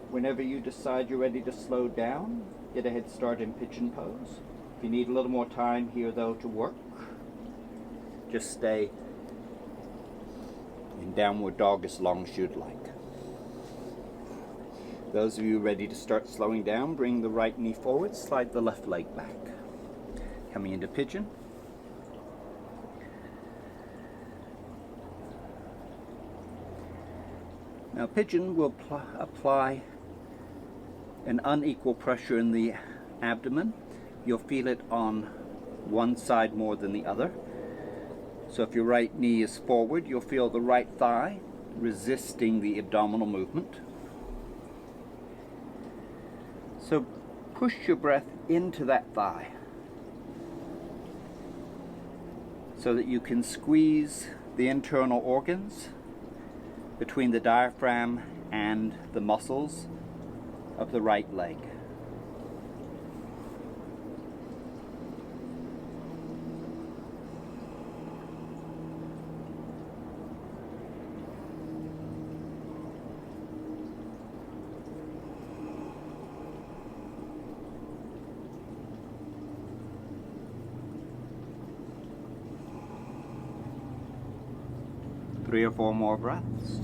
Whenever you decide you're ready to slow down, get a head start in pigeon pose. If you need a little more time here though to work, just stay in downward dog as long as you'd like. Those of you ready to start slowing down, bring the right knee forward, slide the left leg back. Coming into pigeon. Now pigeon will apply an unequal pressure in the abdomen. You'll feel it on one side more than the other. So if your right knee is forward, you'll feel the right thigh resisting the abdominal movement. So push your breath into that thigh so that you can squeeze the internal organs between the diaphragm and the muscles of the right leg. Three or four more breaths.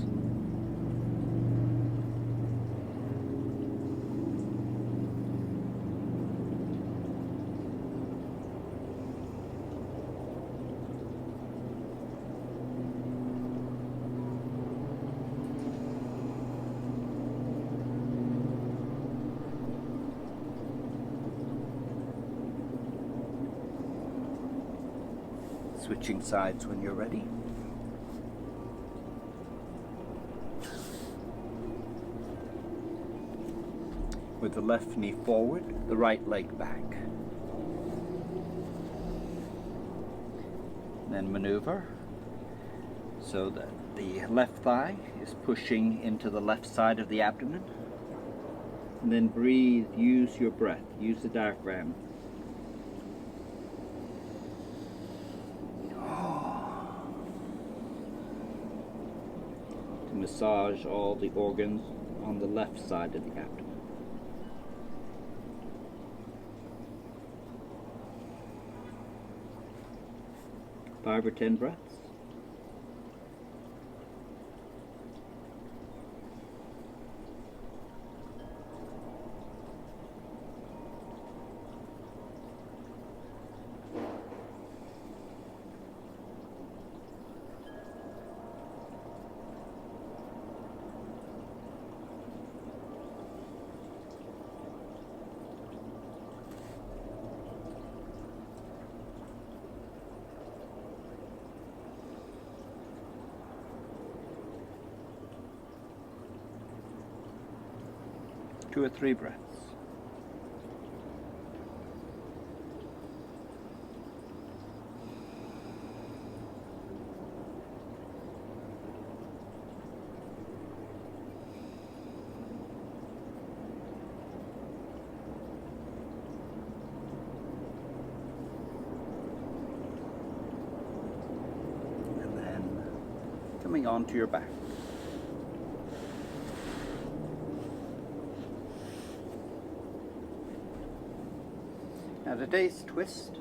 Switching sides when you're ready. With the left knee forward, the right leg back. Then maneuver so that the left thigh is pushing into the left side of the abdomen. And then breathe, use your breath, use the diaphragm. To massage all the organs on the left side of the abdomen. Five or 10 breaths. Two or three breaths. And then coming onto your back. Now today's twist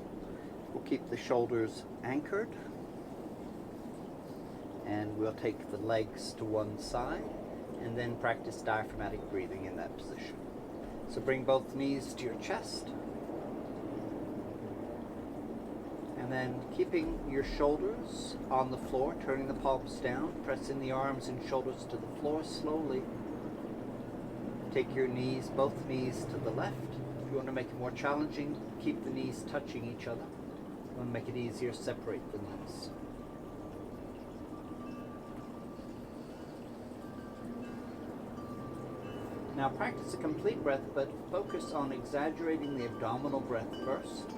will keep the shoulders anchored And we'll take the legs to one side and then practice diaphragmatic breathing in that position. So bring both knees to your chest. And then keeping your shoulders on the floor, turning the palms down, pressing the arms and shoulders to the floor slowly. Take your knees, both knees to the left. If you want to make it more challenging, keep the knees touching each other. If you want to make it easier, separate the knees. Now practice a complete breath, but focus on exaggerating the abdominal breath first,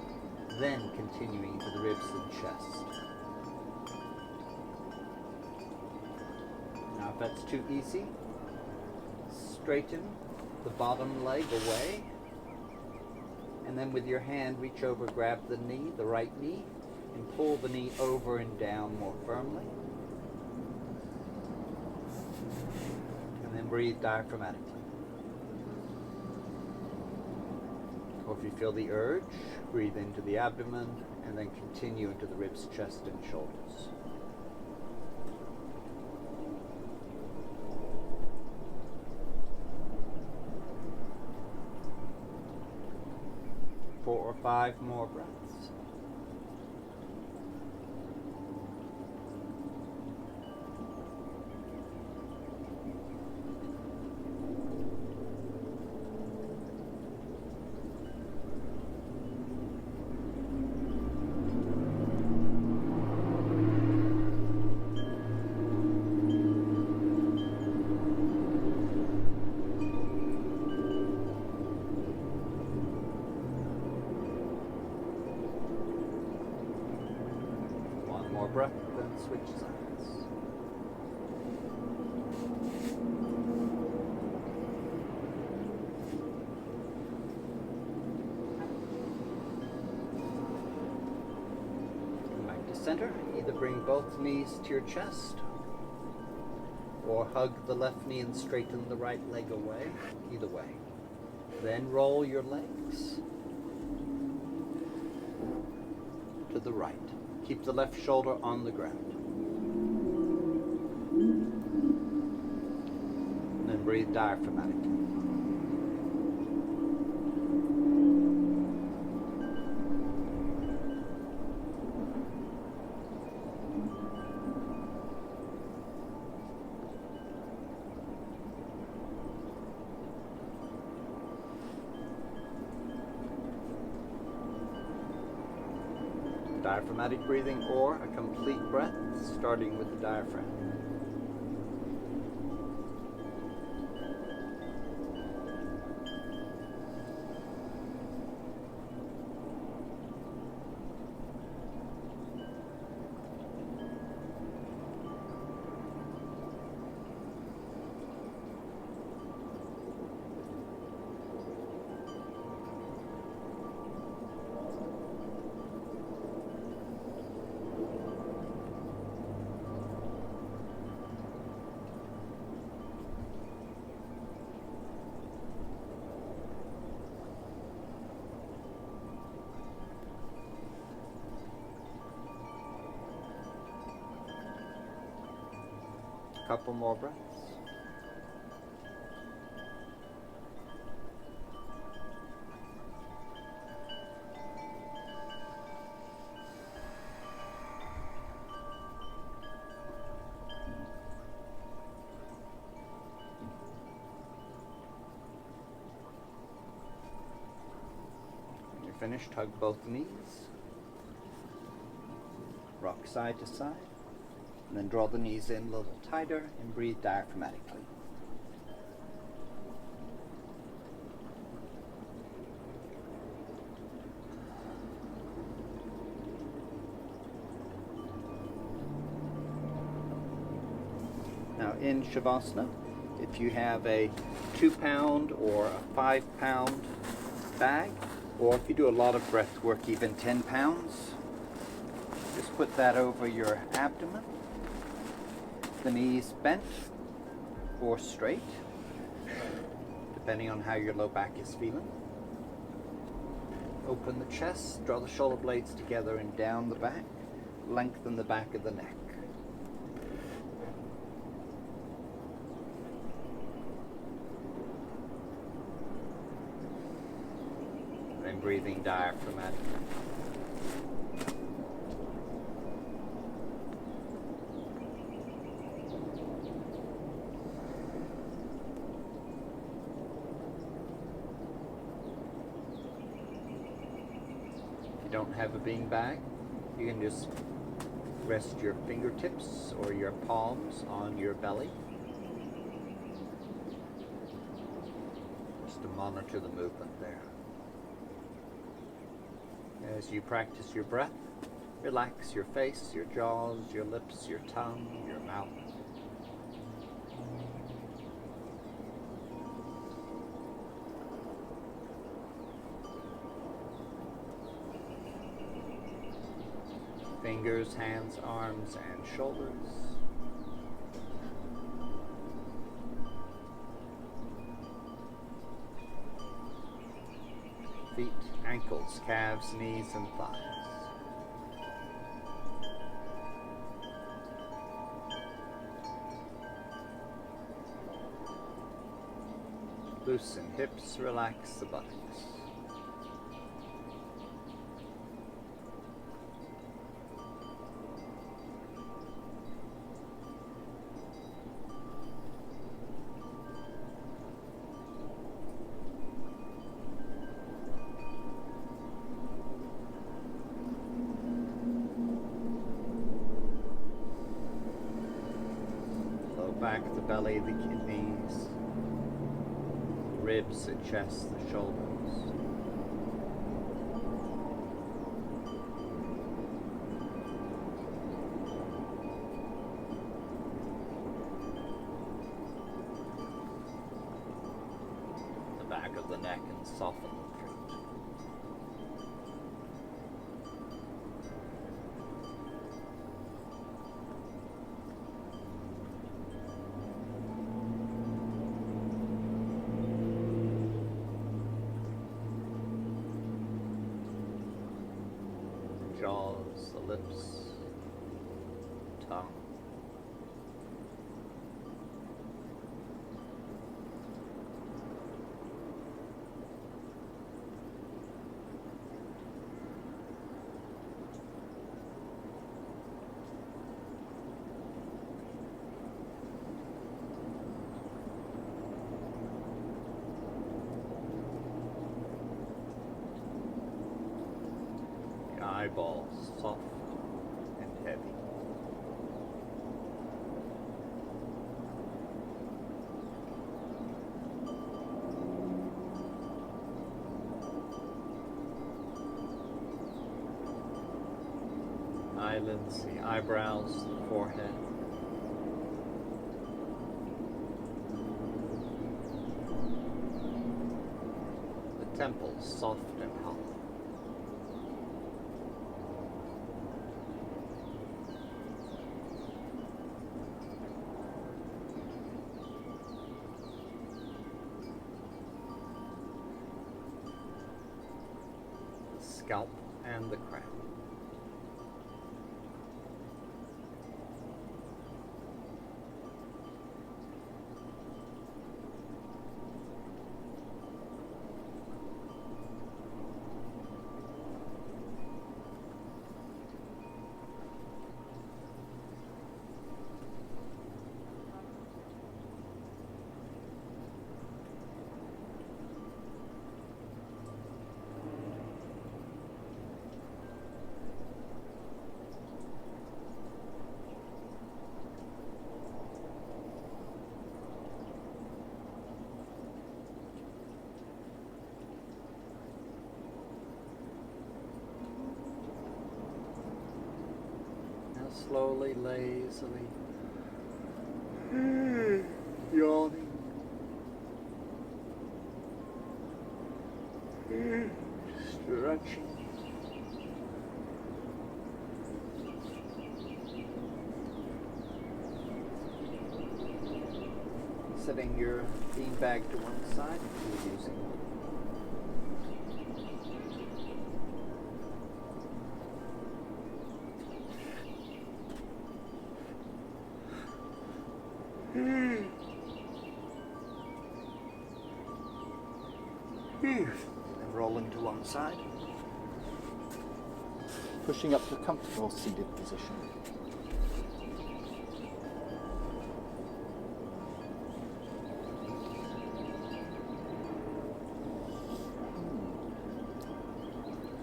then continuing to the ribs and chest. Now if that's too easy, straighten the bottom leg away, and then with your hand reach over, grab the knee, the right knee, and pull the knee over and down more firmly. And then breathe diaphragmatically. Or if you feel the urge, breathe into the abdomen and then continue into the ribs, chest, and shoulders. Four or five more breaths. Breath, then switch sides. Come back to center. Either bring both knees to your chest or hug the left knee and straighten the right leg away. Either way. Then roll your legs to the right. Keep the left shoulder on the ground. And then breathe diaphragmatically. Diaphragmatic breathing or a complete breath, starting with the diaphragm. Couple more breaths. When you're finished, hug both knees. Rock side to side. And then draw the knees in a little tighter and breathe diaphragmatically. Now in Shavasana, if you have a 2-pound or a 5-pound bag, or if you do a lot of breath work, even 10 pounds, just put that over your abdomen. The knees bent or straight, depending on how your low back is feeling. Open the chest, draw the shoulder blades together and down the back. Lengthen the back of the neck. and breathing diaphragmatically. If you don't have a beanbag, you can just rest your fingertips or your palms on your belly, just to monitor the movement there. As you practice your breath, relax your face, your jaws, your lips, your tongue, your mouth. Fingers, hands, arms, and shoulders. Feet, ankles, calves, knees, and thighs. Loosen hips, relax the buttocks. Back, the belly, the kidneys, ribs, the chest, the shoulders. The back of the neck, and soften the throat. Jaws, the lips, tongue. Eyeballs soft and heavy. Eyelids, the eyebrows, the forehead. The temples soft and hollow. Scalp and the crown. Slowly, lazily, yawning, stretching. Setting your beanbag to one side, you're using and rolling to one side. Pushing up to a comfortable seated position.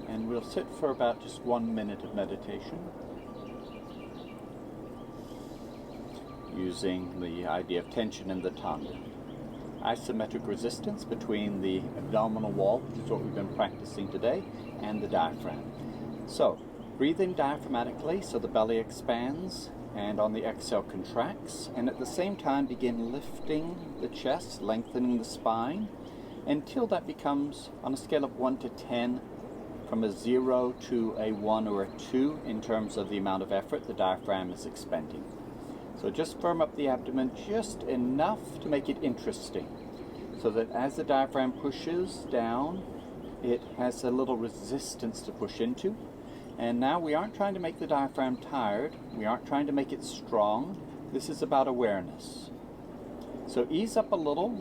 And we'll sit for about just 1 minute of meditation, using the idea of tension in the tongue. Isometric resistance between the abdominal wall, which is what we've been practicing today, and the diaphragm. So, breathing diaphragmatically so the belly expands, and on the exhale contracts, and at the same time begin lifting the chest, lengthening the spine, until that becomes, on a scale of 1 to 10, from a 0 to a 1 or a 2 in terms of the amount of effort the diaphragm is expending. So just firm up the abdomen just enough to make it interesting, so that as the diaphragm pushes down, it has a little resistance to push into. And now we aren't trying to make the diaphragm tired, we aren't trying to make it strong, this is about awareness. So ease up a little,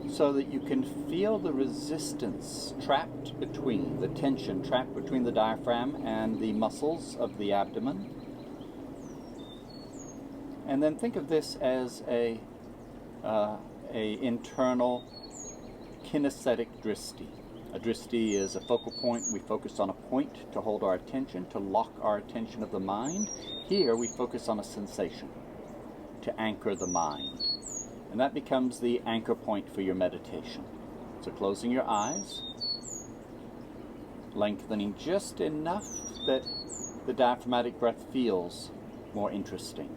so that you can feel the resistance trapped between, the tension trapped between the diaphragm and the muscles of the abdomen. And then think of this as a internal kinesthetic drishti. A drishti is a focal point. We focus on a point to hold our attention, to lock our attention of the mind. Here we focus on a sensation, to anchor the mind. And that becomes the anchor point for your meditation. So closing your eyes, lengthening just enough that the diaphragmatic breath feels more interesting.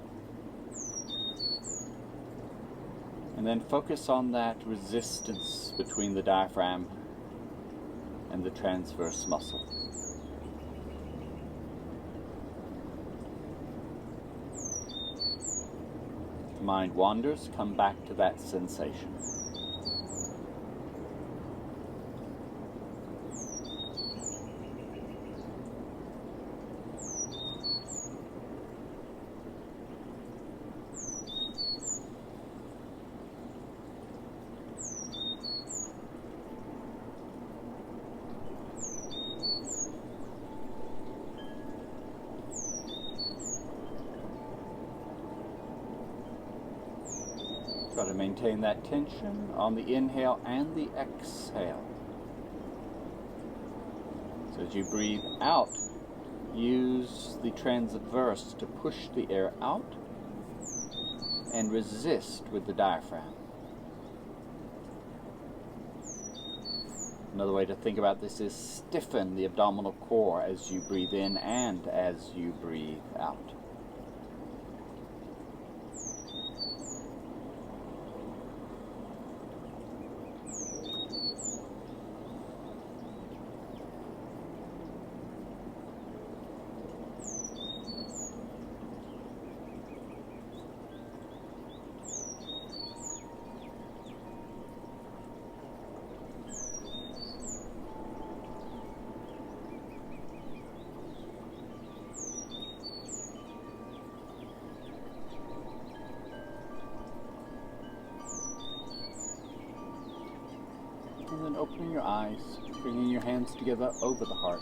And then focus on that resistance between the diaphragm and the transverse muscle. If the mind wanders, come back to that sensation. Try to maintain that tension on the inhale and the exhale. So as you breathe out, use the transverse to push the air out and resist with the diaphragm. Another way to think about this is stiffen the abdominal core as you breathe in and as you breathe out. And then opening your eyes, bringing your hands together over the heart.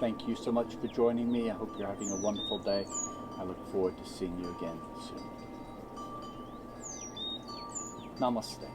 Thank you so much for joining me. I hope you're having a wonderful day. I look forward to seeing you again soon. Namaste.